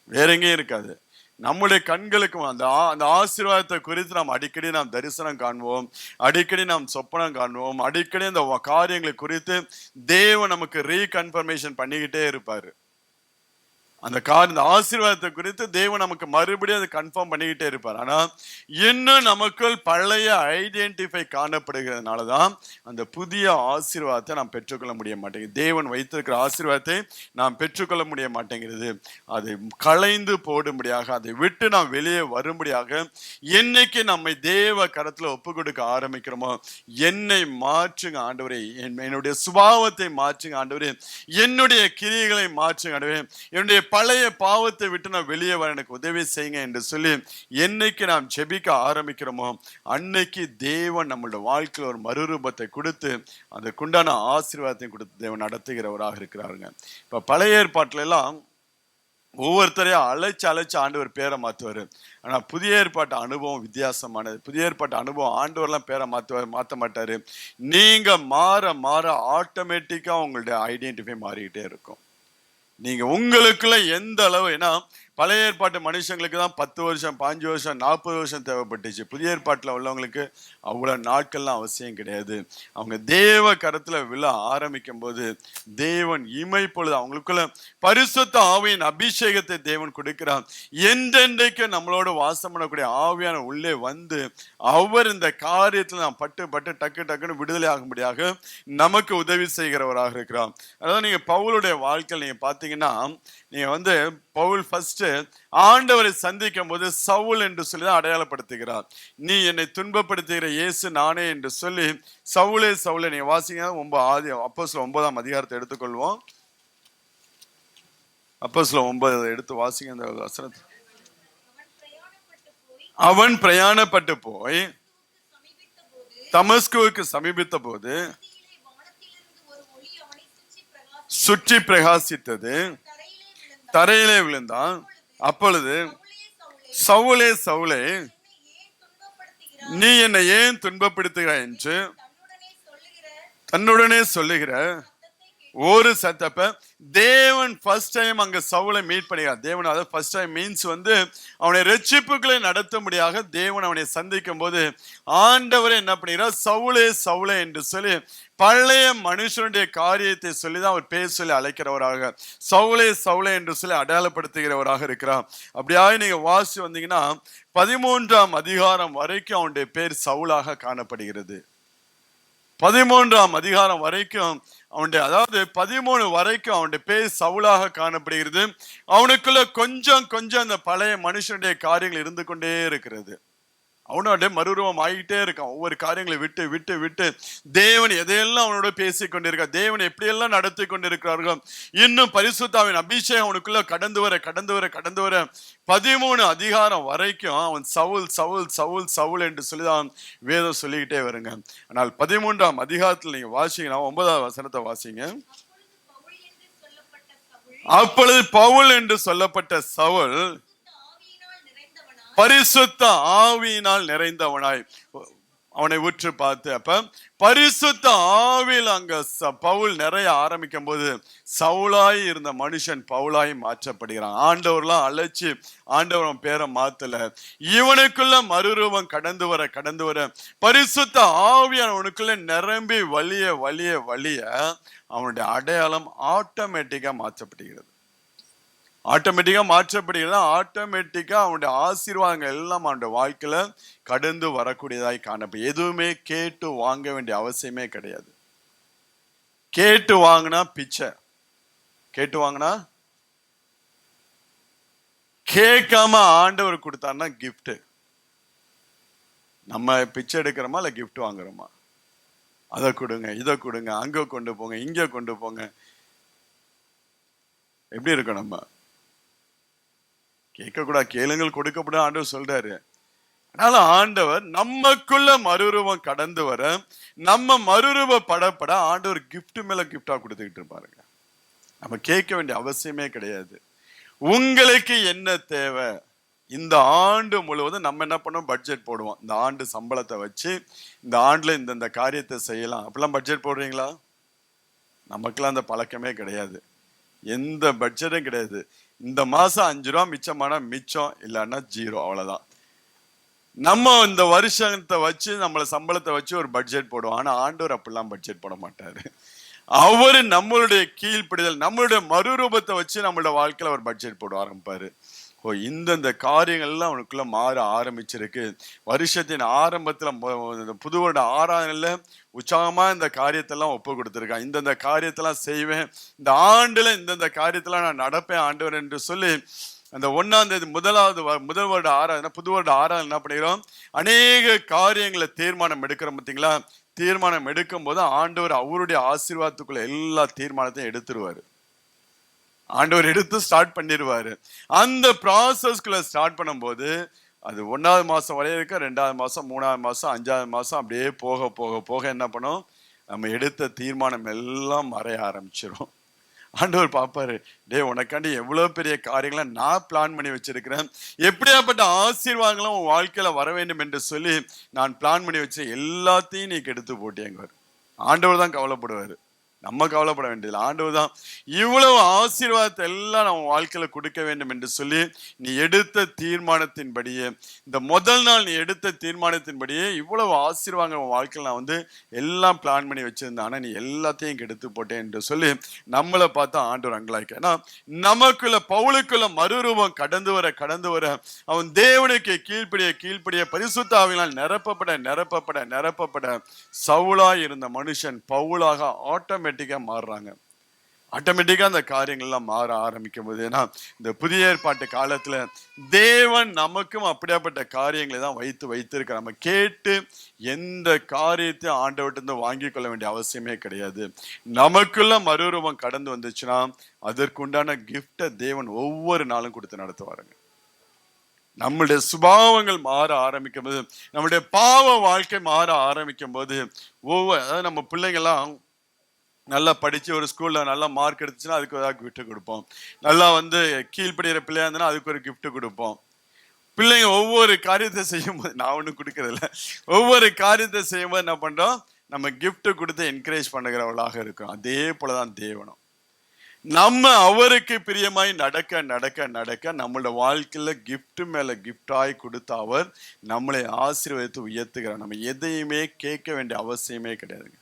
வேற எங்கேயும் இருக்காது. நம்முடைய கண்களுக்கு அந்த ஆசீர்வாதத்தை குறித்து நாம் அடிக்கடி தரிசனம் காண்போம், அடிக்கடி நாம் சொப்பனம் காண்போம், அடிக்கடி அந்த காரியங்களை குறித்து தேவன் நமக்கு ரீகன்ஃபர்மேஷன் பண்ணிக்கிட்டே இருப்பாரு. அந்த ஆசீர்வாதத்தை குறித்து தேவன் நமக்கு மறுபடியும் அதை கன்ஃபார்ம் பண்ணிக்கிட்டே இருப்பார். ஆனா இன்னும் நமக்குள் பழைய ஐடென்டிஃபை காணப்படுகிறதுனாலதான் அந்த புதிய ஆசீர்வாதத்தை நாம் பெற்றுக்கொள்ள முடிய மாட்டேங்குது. தேவன் வைத்திருக்கிற ஆசீர்வாதத்தை நாம் பெற்றுக்கொள்ள முடிய மாட்டேங்கிறது. அதை களைந்து போடும்படியாக, அதை விட்டு நாம் வெளியே வரும்படியாக என்னைக்கு நம்மை தேவ கரத்துல ஒப்பு கொடுக்க ஆரம்பிக்கிறோமோ, என்னை மாற்றுங்க ஆண்டவரே, என்னுடைய சுபாவத்தை மாற்றுங்க ஆண்டவரே, என்னுடைய கிரியைகளை மாற்றுங்க ஆண்டவரே, என்னுடைய பழைய பாவத்தை விட்டு நான் வெளியே வர எனக்கு உதவி செய்யுங்க என்று சொல்லி என்னைக்கு நாம் ஜெபிக்க ஆரம்பிக்கிறோமோ அன்னைக்கு தேவன் நம்மளுடைய வாழ்க்கையில் ஒரு மறுரூபத்தை கொடுத்து அதுக்குண்டான ஆசீர்வாதத்தையும் கொடுத்து தேவன் நடத்துகிறவராக இருக்கிறாருங்க. இப்ப பழைய ஏற்பாட்டுல எல்லாம் ஒவ்வொருத்தரையும் அழைச்சு ஆண்டவர் பேரை மாற்றுவார். ஆனா புதிய ஏற்பாட்டு அனுபவம் வித்தியாசமானது. புதிய ஏற்பாட்டு அனுபவம் ஆண்டவர்லாம் பேரை மாற்ற மாட்டாரு. நீங்க மாற மாற ஆட்டோமேட்டிக்கா உங்களுடைய ஐடென்டிஃபை மாறிக்கிட்டே இருக்கும். நீங்க உங்களுக்குள்ள எந்த அளவு, ஏன்னா பழைய ஏற்பாட்டு மனுஷங்களுக்கு தான் 10 வருஷம் 5 வருஷம் 40 வருஷம் தேவைப்பட்டுச்சு. புதிய ஏற்பாட்டில் உள்ளவங்களுக்கு அவ்வளவு நாட்கள்லாம் அவசியம் கிடையாது. அவங்க தேவ கரத்துல விழ ஆரம்பிக்கும் போது தேவன் இமைப்பொழுது அவங்களுக்குள்ள பரிசுத்த ஆவியின் அபிஷேகத்தை தேவன் கொடுக்கிறான். என்றென்றைக்கு நம்மளோட வாசம் பண்ணக்கூடிய ஆவியான உள்ளே வந்து அவர் இந்த காரியத்துல நாம் பட்டு டக்குன்னு விடுதலை ஆகும்படியாக நமக்கு உதவி செய்கிறவராக இருக்கிறார். அதாவது நீங்க பவுலுடைய வாழ்க்கையில் நீங்க பாத்தீங்கன்னா, நீங்க பவுல் ஃபர்ஸ்ட் ஆண்டவரை சந்திக்கும் போது சவுல் என்று சொல்லி தான் அடையாளப்படுத்துகிறார். நீ என்னை துன்பப்படுத்துகிற இயேசு நானே என்று சொல்லி சவுலே சவுலே. நீங்க வாசிங்க அப்போஸ்தலர் 9ஆம் அதிகாரத்தை எடுத்துக்கொள்வோம். அப்போஸ்தலர் 9 எடுத்து வாசிங்க அந்த வசனத்தை. அவன் பிரயாணப்பட்டு போய் தமஸ்குவுக்கு சமீபித்த போது சுற்றி பிரகாசித்தது, தரையிலே விழுந்தான். அப்பொழுது சவுலே சவுலே நீ என்னை ஏன் துன்பப்படுத்துகிறாய் என்று தன்னுடனே சொல்லுகிற ஒரு சத்தப்ப தேவன் ஃபர்ஸ்ட் டைம் அங்க சவுலை மீட் பண்ணுகிறார். தேவன் அதை ஃபர்ஸ்ட் டைம் மீன்ஸ் அவனை ரட்சிப்புகளை நடத்தும்படியாக தேவன் அவனை சந்திக்கும் போது ஆண்டவரை என்ன பண்ணுகிறார், சவுலே சவுலே என்று சொல்லி பழைய மனுஷனுடைய காரியத்தை சொல்லிதான் அவர் பேர் சொல்லி அழைக்கிறவராக, சவுலே சவுலே என்று சொல்லி அடையாளப்படுத்துகிறவராக இருக்கிறார். அப்படியாக நீங்க வாசி வந்தீங்கன்னா 13ஆம் அதிகாரம் வரைக்கும் அவனுடைய பேர் சவுலாக காணப்படுகிறது. 13ஆம் அதிகாரம் வரைக்கும் அவனுடைய, அதாவது 13 வரைக்கும் அவனுடைய பேர் சவுலாக காணப்படுகிறது. அவனுக்குள்ள கொஞ்சம் அந்த பழைய மனுஷனுடைய காரியங்கள் இருந்து கொண்டே இருக்கிறது. அவனோட மறுரூபம் ஆகிட்டே இருக்கான். ஒவ்வொரு காரியங்களை விட்டு விட்டு விட்டு தேவன் எதையெல்லாம் அவனோட பேசி கொண்டிருக்க, தேவன் எப்படியெல்லாம் நடத்தி கொண்டிருக்கிறார்கள், இன்னும் பரிசுத்தாவின் அபிஷேகம் அவனுக்குள்ள கடந்து வர 13 அதிகாரம் வரைக்கும் அவன் சவுல் சவுல் சவுல் சவுல் என்று சொல்லிதான் வேதம் சொல்லிக்கிட்டே வருங்க. ஆனால் 13ஆம் அதிகாரத்தில் நீங்க வாசிங்கன்னா 9ஆவது வசனத்தை வாசிங்க. அப்பொழுது பவுல் என்று சொல்லப்பட்ட சவுல் பரிசுத்த ஆவியினால் நிறைந்தவனாய் அவனை உற்று பார்த்து, அப்ப பரிசுத்த ஆவியில் அங்க பவுல் நிறைய ஆரம்பிக்கும் போது சவுலாய் இருந்த மனுஷன் பவுலாய் மாற்றப்படுகிறான். ஆண்டவர்லாம் அழைச்சி ஆண்டவர் பேரை மாத்தல, இவனுக்குள்ள மறுரூபம் கடந்து வர பரிசுத்த ஆவியான அவனுக்குள்ள நிரம்பி வலிய அவனுடைய அடையாளம் ஆட்டோமேட்டிக்கா மாற்றப்படுகிறது. ஆட்டோமேட்டிக்கா அவனுடைய ஆசீர்வாதங்கள் எல்லாம் அவனுடைய வாழ்க்கையில கடந்து வரக்கூடியதாய் காணப்படும். எதுவுமே கேட்டு வாங்க வேண்டிய அவசியமே கிடையாது. கேட்டு வாங்கினா பிச்சை, கேட்காம ஆண்டவர் கொடுத்தாருன்னா கிஃப்ட். நம்ம பிச்சை எடுக்கிறோமா இல்ல கிஃப்ட் வாங்குறோமா? அதை கொடுங்க, இதை கொடுங்க, அங்க கொண்டு போங்க, இங்க கொண்டு போங்க. எப்படி இருக்கும்? நம்ம கேட்கக்கூடாது, கேளுங்கள் கொடுக்கப்படும் ஆண்டவர் சொல்றாரு. அதனால ஆண்டவர் நமக்குள்ள மறுரூபம் கடந்து வர, நம்ம மறுரூப படப்பட ஆண்டவர் கிஃப்ட் மேல கிஃப்டா கொடுத்துக்கிட்டு இருப்பாருங்க. நம்ம கேட்க வேண்டிய அவசியமே கிடையாது. உங்களுக்கு என்ன தேவை? இந்த ஆண்டு முழுவதும் நம்ம என்ன பண்ணுவோம்? பட்ஜெட் போடுவோம். இந்த ஆண்டு சம்பளத்தை வச்சு இந்த ஆண்டுல இந்த காரியத்தை செய்யலாம், அப்படிலாம் பட்ஜெட் போடுறீங்களா? நமக்குலாம் அந்த பழக்கமே கிடையாது. எந்த பட்ஜெட்டும் கிடையாது. இந்த மாசம் 5 ரூபா மிச்சமான மிச்சம், இல்லைன்னா 0, அவ்வளவுதான். நம்ம இந்த வருஷத்தை வச்சு நம்மள சம்பளத்தை வச்சு ஒரு பட்ஜெட் போடுவோம். ஆனா ஆண்டவர் அப்படிலாம் பட்ஜெட் போட மாட்டாரு. அவரு நம்மளுடைய கீழ்ப்படிதல், நம்மளுடைய மறுரூபத்தை வச்சு நம்மளோட வாழ்க்கையில ஒரு பட்ஜெட் போட ஆரம்பிப்பாரு. இந்த காரியங்கள்லாம் அவனுக்குள்ள மாற ஆரம்பிச்சிருக்கு. வருஷத்தின் ஆரம்பத்துல புது வருட ஆராதனையில உற்சாகமா இந்த காரியத்தெல்லாம் ஒப்பு கொடுத்துருக்கான். இந்த காரியத்தெல்லாம் செய்வேன், இந்த ஆண்டுல இந்த காரியத்தெல்லாம் நான் நடப்பேன் ஆண்டவர் என்று சொல்லி அந்த 1ஆம் தேதி முதல் வருட ஆராதனை, புது வருட ஆராதனை என்ன பண்ணிக்கிறோம்? அநேக காரியங்களை தீர்மானம் எடுக்கிறோம். பார்த்தீங்களா? தீர்மானம் எடுக்கும் போது ஆண்டவர் அவருடைய ஆசீர்வாதத்துக்குள்ள எல்லா தீர்மானத்தையும் எடுத்துருவாரு. ஆண்டவர் எடுத்து ஸ்டார்ட் பண்ணிடுவாரு. அந்த ப்ராசஸ்குள்ள ஸ்டார்ட் பண்ணும்போது அது 1ஆவது மாசம் வரைய இருக்க, 2ஆவது மாசம், 3ஆவது மாசம், 5ஆவது மாசம் அப்படியே போக என்ன பண்ணும்? நம்ம எடுத்த தீர்மானம் எல்லாம் மறைய ஆரம்பிச்சிடும். ஆண்டவர் பார்ப்பாரு, உனக்காண்டி எவ்வளவு பெரிய காரியங்களை நான் பிளான் பண்ணி வச்சிருக்கிறேன், எப்படியாப்பட்ட ஆசீர்வாதங்களும் உன் வாழ்க்கையில வர வேண்டும் என்று சொல்லி நான் பிளான் பண்ணி வச்ச எல்லாத்தையும் நீ கெடுத்து போட்டேங்க. ஆண்டவர் தான் கவலைப்படுவாரு, நம்ம கவலைப்பட வேண்டியது. ஆண்டவர் தான் இவ்வளவு ஆசீர்வாதத்தை எல்லாம் நம்ம வாழ்க்கையில கொடுக்க வேண்டும் என்று சொல்லி நீ எடுத்த தீர்மானத்தின்படியே, இந்த முதல் நாள் நீ எடுத்த தீர்மானத்தின்படியே இவ்வளவு ஆசீர்வாதங்கள் வாழ்க்கையில நான் எல்லாம் பிளான் பண்ணி வச்சிருந்தேன், ஆனா நீ எல்லாத்தையும் கெடுத்து போட்டேன் என்று சொல்லி நம்மளை பார்த்தா ஆண்டவர் அங்கலாய்க்க. ஏன்னா நமக்குள்ள பவுலுக்குள்ள மறுரூபம் கடந்து வர அவன் தேவனுக்கு கீழ்ப்படிய பரிசுத்த ஆவியினால் நிரப்பப்பட சவுலாய் இருந்த மனுஷன் பவுலாக ஆட்டோமேட்டிக்கா மாறுறாங்க. ஆட்டோமேட்டிக்கா அந்த காரியங்கள் எல்லாம் மாற ஆரம்பிக்கும் போது, ஏன்னா இந்த புதிய ஏற்பாட்டு காலத்துல தேவன் நமக்கும் அப்படியாப்பட்ட காரியங்களை தான் வைத்திருக்க. நம்ம கேட்டு எந்த காரியத்தை ஆண்டவர்கிட்ட வாங்கி கொள்ள வேண்டிய அவசியமே கிடையாது. நமக்குள்ள மறுரூபம் கடந்து வந்துச்சுன்னா அதற்குண்டான கிஃப்டை தேவன் ஒவ்வொரு நாளும் கொடுத்து நடத்துவாருங்க. நம்மளுடைய சுபாவங்கள் மாற ஆரம்பிக்கும் போது, நம்மளுடைய பாவ வாழ்க்கை மாற ஆரம்பிக்கும் போது, அதாவது நம்ம பிள்ளைங்கெல்லாம் நல்லா படிச்சு ஒரு ஸ்கூல்ல நல்லா மார்க் எடுத்துச்சுன்னா அதுக்கு ஏதாவது கிஃப்ட் கொடுப்போம். நல்லா கீழ்படுகிற பிள்ளையா இருந்ததுன்னா அதுக்கு ஒரு கிஃப்ட் கொடுப்போம். பிள்ளைங்க ஒவ்வொரு காரியத்தை செய்யும் போது, நான் ஒன்றும் கொடுக்கறதில்ல, ஒவ்வொரு காரியத்தை செய்யும் போது என்ன பண்றோம்? நம்ம கிஃப்ட் கொடுத்து என்கரேஜ் பண்ணுகிறவளாக இருக்கோம். அதே போலதான் தேவனும் நம்ம அவருக்கு பிரியமாய் நடக்க நம்மளோட வாழ்க்கையில கிஃப்ட் மேல கிஃப்டாய் கொடுத்த அவர் நம்மளை ஆசீர்வதித்து உயர்த்துகிறார். நம்ம எதையுமே கேட்க வேண்டிய அவசியமே கிடையாதுங்க.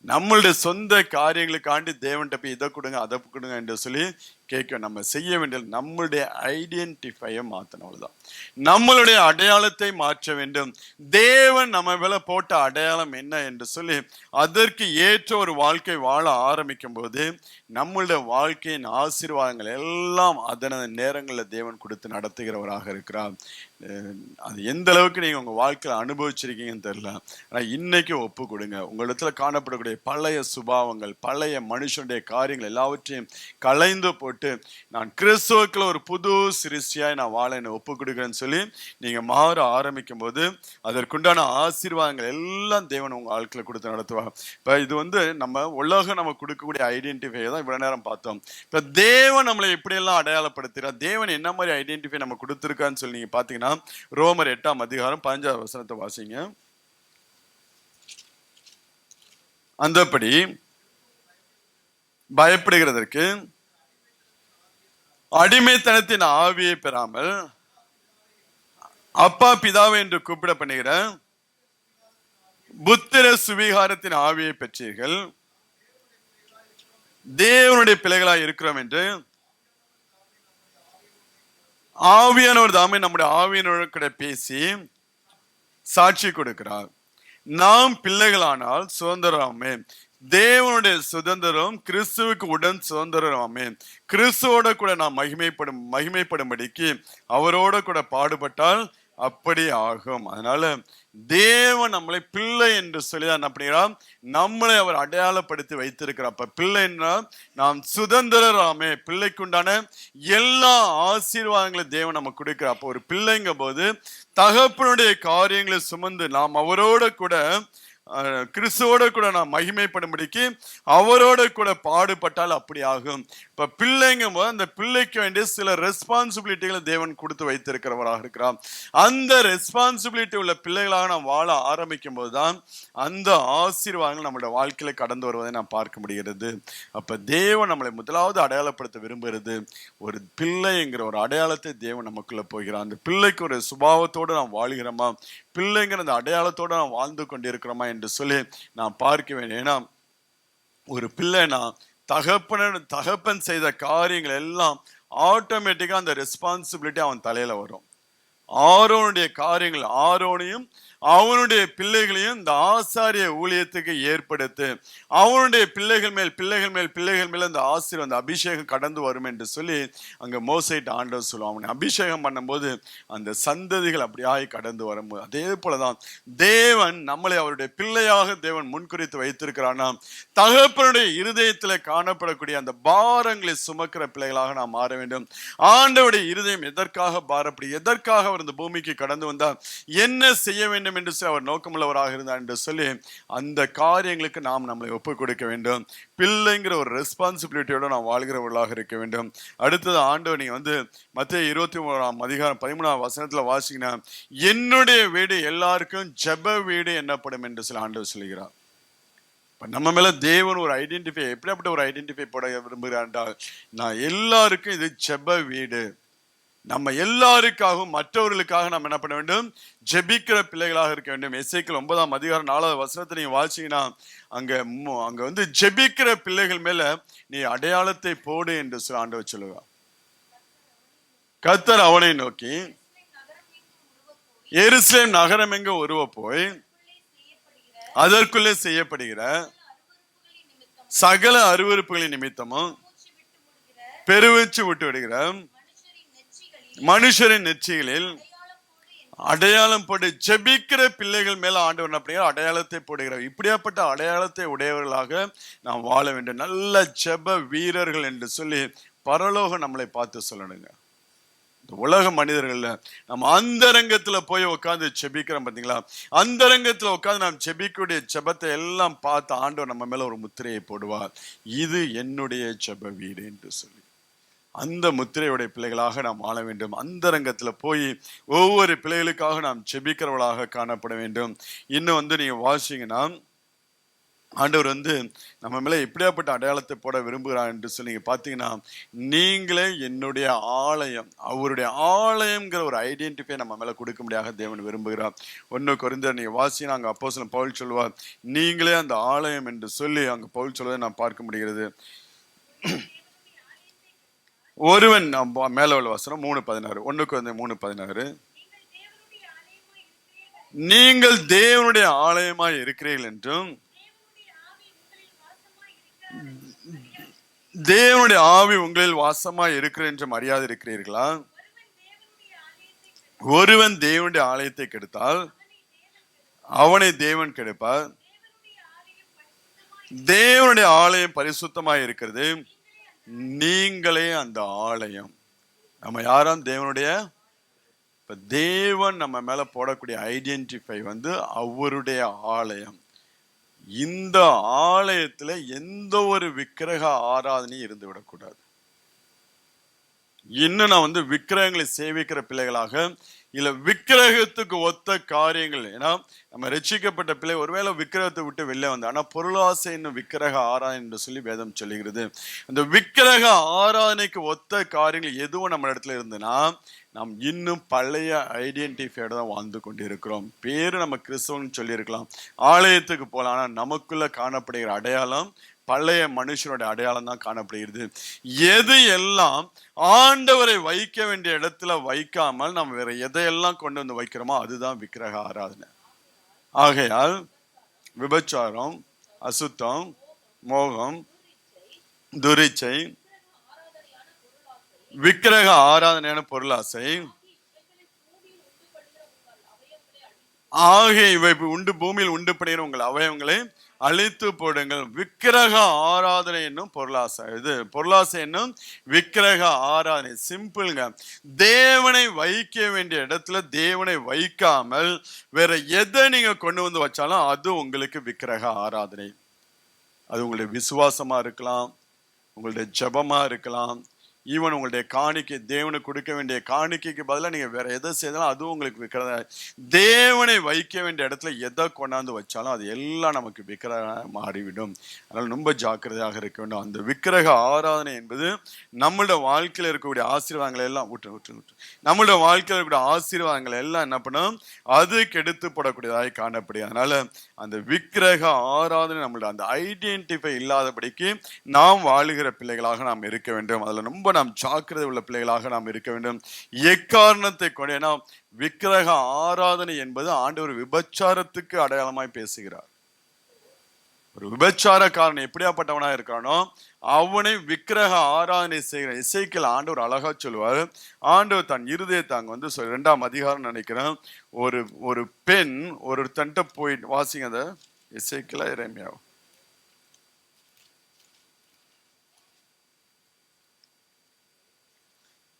நம்மளுடைய சொந்த காரியங்களுக்காண்டி தேவன்கிட்ட போய் இதை கொடுங்க அதை கொடுங்க என்று சொல்லி கேட்க, நம்ம செய்ய வேண்டியது நம்மளுடைய ஐடென்டிஃபையை மாற்றணும். அவ்வளவுதான். நம்மளுடைய அடையாளத்தை மாற்ற வேண்டும். தேவன் நம்ம மேல போட்ட அடையாளம் என்ன என்று சொல்லி அதற்கு ஏற்ற ஒரு வாழ்க்கை வாழ ஆரம்பிக்கும் போது நம்மளுடைய வாழ்க்கையின் ஆசீர்வாதங்கள் எல்லாம் அதனது நேரங்களில் தேவன் கொடுத்து நடத்துகிறவராக இருக்கிறார். அது எந்த அளவுக்கு நீங்க உங்க வாழ்க்கையில அனுபவிச்சிருக்கீங்கன்னு தெரியல, ஆனா இன்னைக்கு ஒப்பு கொடுங்க. உங்களிடத்துல காணப்படக்கூடிய பழைய சுபாவங்கள், பழைய மனுஷனுடைய காரியங்கள் எல்லாவற்றையும் களைந்து போட்டு போட்டு நான் கிறிஸ்துவுக்குள்ள ஒரு புது சிருஷ்டியாய் நான் வாழ என்னை ஒப்பு கொடுக்குறேன்னு சொல்லி நீங்க மாற ஆரம்பிக்கும் போது அதற்குண்டான ஆசீர்வாதங்கள் எல்லாம் தேவன் உங்க ஆட்களை கொடுத்து நடத்துவாங்க. இப்ப இது நம்ம உலகம் நம்ம கொடுக்கக்கூடிய ஐடென்டிஃபை தான் இவ்வளவு நேரம் பார்த்தோம். இப்ப தேவன் நம்மளை எப்படியெல்லாம் அடையாளப்படுத்துறார், தேவன் என்ன மாதிரி ஐடென்டிஃபை நம்ம கொடுத்துருக்கான்னு சொல்லி நீங்க பாத்தீங்கன்னா ரோமர் 8:15 வாசிங்க. அந்தபடி பயப்படுகிறதற்கு அடிமைத்தனத்தின் ஆவியை பெறாமல் அப்பா பிதாவை என்று கூப்பிட பண்ணுகிற புத்திர சுவிகாரத்தின் ஆவியை பெற்றீர்கள். தேவனுடைய பிள்ளைகளாய் இருக்கிறோம் என்று ஆவியானவர் தாமே நம்முடைய ஆவியானவர்கிட்ட பேசி சாட்சி கொடுக்கிறார். நாம் பிள்ளைகளானால் சுதந்திரமே, தேவனுடைய சுதந்திரம் கிறிஸ்துவுக்கு உடன் சுதந்திரமே. கிறிஸ்துவோட கூட நாம் மகிமைப்படும்படிக்கு அவரோட கூட பாடுபட்டால் அப்படி ஆகும். அதனால தேவன் நம்மளை பிள்ளை என்று சொல்லி என்ன பண்ணுகிறார், நம்மளை அவர் அடையாளப்படுத்தி வைத்திருக்கிறார். அப்ப பிள்ளைன்னா நாம் சுதந்திரராமே, பிள்ளைக்குண்டான எல்லா ஆசீர்வாதங்களையும் தேவன் நமக்கு கொடுக்கிறார். அப்போ ஒரு பிள்ளைங்க போது தகப்பனுடைய காரியங்களை சுமந்து நாம் அவரோட கூட கிறிஸ்துவோட கூட நாம் மகிமைப்படும்படிக்கு அவரோட கூட பாடுபட்டால் அப்படி ஆகும். இப்ப பிள்ளைங்கும் போது அந்த பிள்ளைக்கு வேண்டிய சில ரெஸ்பான்சிபிலிட்டிகளை தேவன் கொடுத்து வைத்திருக்கிறவராக இருக்கிறார். அந்த ரெஸ்பான்சிபிலிட்டி உள்ள பிள்ளைகளாக நாம் வாழ ஆரம்பிக்கும் போதுதான் அந்த ஆசீர்வாதங்கள் நம்மளுடைய வாழ்க்கையில கடந்து வருவதை நாம் பார்க்க முடிகிறது. அப்ப தேவன் நம்மளை முதலாவது அடையாளப்படுத்த விரும்புகிறது ஒரு பிள்ளைங்கிற ஒரு அடையாளத்தை தேவன் நமக்குள்ள போகிறார். அந்த பிள்ளைக்கு ஒரு சுபாவத்தோடு நாம் வாழ்கிறோமா, பிள்ளைங்கிற அந்த அடையாளத்தோடு நாம் வாழ்ந்து கொண்டிருக்கிறோமா என்று சொல்லி நான் பார்க்க வேண்டும். ஏன்னா ஒரு பிள்ளைனா தகப்பன் செய்த காரியங்கள் எல்லாம் ஆட்டோமேட்டிக்கா அந்த ரெஸ்பான்சிபிலிட்டி அவன் தலையில வரும். ஆரோனுடைய காரியங்கள், ஆரோனையும் அவனுடைய பிள்ளைகளையும் இந்த ஆசாரிய ஊழியத்துக்கு ஏற்படுத்து, அவனுடைய பிள்ளைகள் மேல் இந்த ஆசீர்வாதம், அந்த அபிஷேகம் கடந்து வரும் என்று சொல்லி அங்க மோசைட்டு ஆண்டவர் சொல்லுவான். அவனை அபிஷேகம் பண்ணும்போது அந்த சந்ததிகள் அப்படியாய் கடந்து வரும்போது அதே போலதான் தேவன் நம்மளை அவருடைய பிள்ளையாக தேவன் முன்குறித்து வைத்திருக்கிறானா, தகப்பனுடைய இருதயத்துல காணப்படக்கூடிய அந்த பாரங்களை சுமக்கிற பிள்ளைகளாக நாம் மாற வேண்டும். ஆண்டவருடைய இருதயம் எதற்காக பாரப்படி, எதற்காக அவர் இந்த பூமிக்கு கடந்து வந்தார், என்ன செய்ய வேண்டும் என்று அவர் நோக்கமுள்ளவராக இருந்தார் என்று சொல்லி அந்த காரியங்களுக்கு நாம் நம்மளை ஒப்புக் கொடுக்க வேண்டும். பிள்ளைங்கிற ஒரு ரெஸ்பான்சிபிலிட்டியோட நாம் வாழ்கிறவர்களாக இருக்க வேண்டும். அடுத்தது ஆண்டவர் நீங்க மத்தேயு 21:13 வாசிங்கன்னா, என்னுடைய வீடு எல்லாருக்கும் ஜெப வீடு என்னப்படும் என்று சொல்லி ஆண்டவர் சொல்கிறார். நம்ம மேல தேவன் ஒரு ஐடென்டிஃபை, எப்படிப்பட்ட ஒரு ஐடென்டிஃபை போட விரும்புகிறார் என்றால், நான் எல்லாருக்கும் இது ஜெப வீடு, நம்ம எல்லாருக்காகவும் மற்றவர்களுக்காக நம்ம என்ன பண்ண வேண்டும், ஜெபிக்கிற பிள்ளைகளாக இருக்க வேண்டும். எசேக்கியேல் 9:4 நீங்க வாசிங்கன்னா அங்க ஜெபிக்கிற பிள்ளைகள் மேல நீ அடையாளத்தை போடு என்று ஆண்டவர் சொல்லுவார். கர்த்தர் அவனை நோக்கி எருசலேம் நகரம் எங்க உருவ போய் அதற்குள்ளே செய்யப்படுகிற சகல அருவருப்புகளின் நிமித்தமும் பெருவெச்சு விட்டு விடுகிற மனுஷரின் நெற்றிகளில் அடையாளம் போட்டு ஜெபிக்கிற பிள்ளைகள் மேல ஆண்டவர் அப்படிங்கிற அடையாளத்தை போடுகிறார். இப்படியாப்பட்ட அடையாளத்தை உடையவர்களாக நாம் வாழ வேண்டும். நல்ல ஜெப வீரர்கள் என்று சொல்லி பரலோகம் நம்மளை பார்த்து சொல்லணுங்க. உலக மனிதர்கள்ல நம்ம அந்தரங்கத்துல போய் உட்காந்து ஜெபிக்கிறோம் பாத்தீங்களா, அந்தரங்கத்துல உட்காந்து நாம் ஜெபிக்கக்கூடிய ஜெபத்தை எல்லாம் பார்த்து ஆண்டவர் நம்ம மேல ஒரு முத்திரையை போடுவார், இது என்னுடைய ஜெப வீடு என்று சொல்லி. அந்த முத்திரையுடைய பிள்ளைகளாக நாம் வாழ வேண்டும். அந்த ரங்கத்துல போய் ஒவ்வொரு பிள்ளைகளுக்காக நாம் ஜெபிக்கிறவர்களாக காணப்பட வேண்டும். இன்னும் நீங்க வாசிங்கன்னா ஆண்டவர் நம்ம மேல எப்படியாப்பட்ட அடையாளத்தை போட விரும்புகிறார் என்று சொல்லி நீங்க பாத்தீங்கன்னா, நீங்களே என்னுடைய ஆலயம், அவருடைய ஆலயம்ங்கிற ஒரு ஐடென்டிஃபை நம்ம மேல கொடுக்க முடியாத தேவன் விரும்புகிறார். 1 கொரிந்தியர் நீங்க வாசினா அங்க அப்போஸ்தலன் பவுல் சொல்லுவார், நீங்களே அந்த ஆலயம் என்று சொல்லி அங்க பவுல் சொல்வதை நாம் பார்க்க முடிகிறது. ஒருவன் மேல உள்ள வசனம் 3:16, 1 கொரிந்தியர் 3:16, நீங்கள் தேவனுடைய ஆலயமாய் இருக்கிறீர்கள் என்றும் தேவனுடைய ஆவி உங்களில் வாசமாய் இருக்கிற என்றும் அறியாது இருக்கிறீர்களா? ஒருவன் தேவனுடைய ஆலயத்தை கெடுத்தால் அவனை தேவன் கெடுப்பார். தேவனுடைய ஆலயம் பரிசுத்தமாய் இருக்கிறது, நீங்களே அந்த ஆலயம். நம்ம யாரும் தேவனுடைய, இப்ப தேவன் நம்ம மேல போடக்கூடிய ஐடென்டிஃபை வந்து அவருடைய ஆலயம். இந்த ஆலயத்துல எந்த ஒரு விக்கிரக ஆராதனையும் இருந்து விடக்கூடாது. இன்னும் நான் வந்து விக்கிரகங்களை சேவிக்கிற பிள்ளைகளாக இல்ல விக்கிரகத்துக்கு ஒத்த காரியங்கள், ஏன்னா நம்ம ரட்சிக்கப்பட்ட பிள்ளை ஒருவேளை விக்கிரகத்தை விட்டு வெளியே வந்து, ஆனா பொருளாசை இன்னும் விக்கிரக ஆராதனை என்று சொல்லி வேதம் சொல்லுகிறது. அந்த விக்கிரக ஆராதனைக்கு ஒத்த காரியங்கள் எதுவும் நம்ம இடத்துல இருந்துன்னா நாம் இன்னும் பழைய ஐடென்டிஃபையோட தான் வாழ்ந்து கொண்டு இருக்கிறோம். பேரு நம்ம கிறிஸ்தவன் சொல்லி இருக்கலாம், ஆலயத்துக்கு போலாம், ஆனா நமக்குள்ள காணப்படுகிற அடையாளம் பழைய மனுஷனுடைய அடையாளம் தான் காணப்படுகிறது. எது எல்லாம் ஆண்டவரை வைக்க வேண்டிய இடத்துல வைக்காமல் நம்ம வேற எதையெல்லாம் கொண்டு வந்து வைக்கிறோமோ அதுதான் விக்கிரக ஆராதனை. ஆகையால் விபச்சாரம், அசுத்தம், மோகம், துரிச்சை, விக்கிரக ஆராதனையான பொருளாசை ஆகிய இவை பூமியில் உண்டு பண்ணுகிற உங்கள் அவயவங்களை அழித்து போடுங்கள். விக்கிரக ஆராதனை என்னும் பொருளாசை, இது பொருளாசை என்னும் விக்கிரக ஆராதனை. சிம்பிள்ங்க. தேவனை வைக்க வேண்டிய இடத்துல தேவனை வைக்காமல் வேற எதை நீங்க கொண்டு வந்து வச்சாலும் அது உங்களுக்கு விக்கிரக ஆராதனை. அது உங்களுடைய விசுவாசமா இருக்கலாம், உங்களுடைய ஜபமா இருக்கலாம், ஈவன் உங்களுடைய காணிக்கை, தேவனுக்கு கொடுக்க வேண்டிய காணிக்கைக்கு பதிலாக நீங்க வேற எதை செய்தாலும் அதுவும் உங்களுக்கு விக்கிரத. தேவனை வைக்க வேண்டிய இடத்துல எதை கொண்டாந்து வச்சாலும் அது எல்லாம் நமக்கு விக்கிரக மாறிவிடும். அதனால ரொம்ப ஜாக்கிரதையாக இருக்க வேண்டும். அந்த விக்கிரக ஆராதனை என்பது நம்மளோட வாழ்க்கையில் இருக்கக்கூடிய ஆசீர்வாதங்களை எல்லாம் நம்மளோட வாழ்க்கையில் இருக்கக்கூடிய ஆசீர்வாதங்களை எல்லாம் என்ன பண்ணும், அது கெடுத்து போடக்கூடியதாக காணப்படுது. அதனால அந்த விக்கிரக ஆராதனை நம்மளோட அந்த ஐடென்டிஃபை இல்லாதபடிக்கு நாம் வாழுகிற பிள்ளைகளாக நாம் இருக்க வேண்டும். அதுல ரொம்ப நாம் ஜாக்கிரதை உள்ள பிள்ளைகளாக நாம் இருக்க வேண்டும். எக்காரணத்தை கொண்டு, ஏன்னா விக்கிரக ஆராதனை என்பது ஆண்டவர் விபச்சாரத்துக்கு அடையாளமாய் பேசுகிறார். ஒரு விபச்சாரக்காரன் எப்படியாப்பட்டவனா இருக்கானோ அவனை விக்கிரக ஆராதனை செய்கிற எசேக்கியேல் ஆண்டவர் அழகா சொல்லுவார். ஆண்டவர் தன் இருதயத்தை அங்க வந்து 2ஆம் அதிகாரம் நினைக்கிறேன், ஒரு பெண் ஒரு தன்ட்ட போய் வாசிங்க, அந்த எசேக்கியேலா எரேமியாவா,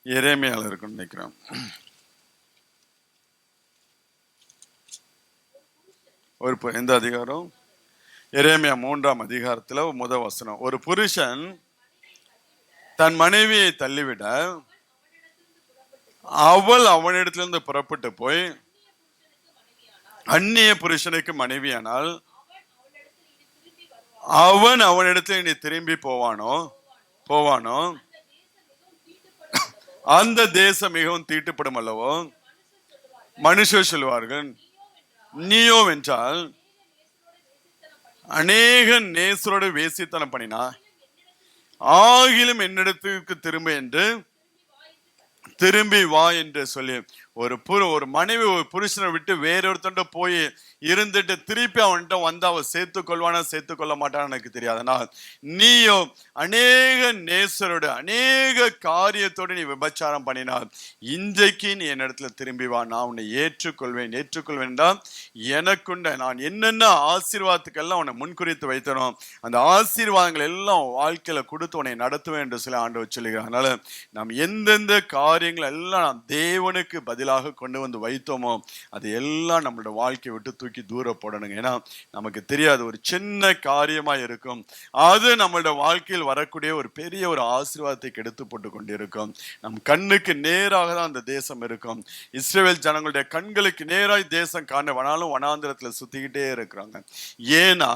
எரேமியால இருக்குன்னு நினைக்கிறேன். எந்த அதிகாரம்? எரேமியா 3ஆம் அதிகாரத்துல முதல் வசனம். ஒரு புருஷன் தன் மனைவியை தள்ளிவிட அவள் அவனிடத்திலிருந்து புறப்பட்டு போய் அந்நிய புருஷனுக்கு மனைவியானால் அவன் அவனிடத்தில் இனி திரும்பி போவானோ அந்த தேசம் மிகவும் தீட்டுப்படும் அல்லவோ. மனுஷர் சொல்வார்கள், நீயோ என்றால் அநேக நேசரோடு வேசித்தனம் பண்ணினா ஆகிலும் என்னிடத்துக்கு திரும்பி வா என்று சொல்லி, ஒரு மனைவி ஒரு புருஷனை விட்டு வேறொருத்தண்ட போய் இருந்துட்டு திருப்பி அவன்கிட்ட வந்து அவன் சேர்த்துக்கொள்வானா சேர்த்துக்கொள்ள மாட்டான்னு எனக்கு தெரியாதுனா, நீயோ அநேக நேசரோடு அநேக காரியத்தோடு நீ விபச்சாரம் பண்ணினால் இன்றைக்கு நீ என் இடத்துல திரும்பி வா, நான் உன்னை ஏற்றுக்கொள்வேன். எனக்குண்ட நான் என்னென்ன ஆசீர்வாதத்துக்கெல்லாம் உன்னை முன்குறித்து வைத்தனோ அந்த ஆசீர்வாதங்கள் எல்லாம் வாழ்க்கையில கொடுத்து உன்னை நடத்துவேன் என்று சொல்லி ஆண்டவர் சொல்லுகிறார். அதனால நாம் எந்தெந்த காரியங்கள் எல்லாம் நாம் தேவனுக்கு பதிலாக கொண்டு வந்து வைத்தோமோ அது எல்லாம் நம்மளோட வாழ்க்கையை விட்டு தூக்கி தூர போடணுங்க. ஏன்னா நமக்கு தெரியாது, ஒரு சின்ன காரியமா இருக்கும், அது நம்மளோட வாழ்க்கையில் வரக்கூடிய ஒரு பெரிய ஒரு ஆசீர்வாதத்தை கெடுத்து போட்டு கொண்டிருக்கும். நம் கண்ணுக்கு நேராக தான் அந்த தேசம் இருக்கும். இஸ்ரவேல் ஜனங்களுடைய கண்களுக்கு நேராய் தேசம் காணவனாலும் வனாந்திரத்துல சுத்திக்கிட்டே இருக்கிறாங்க. ஏன்னா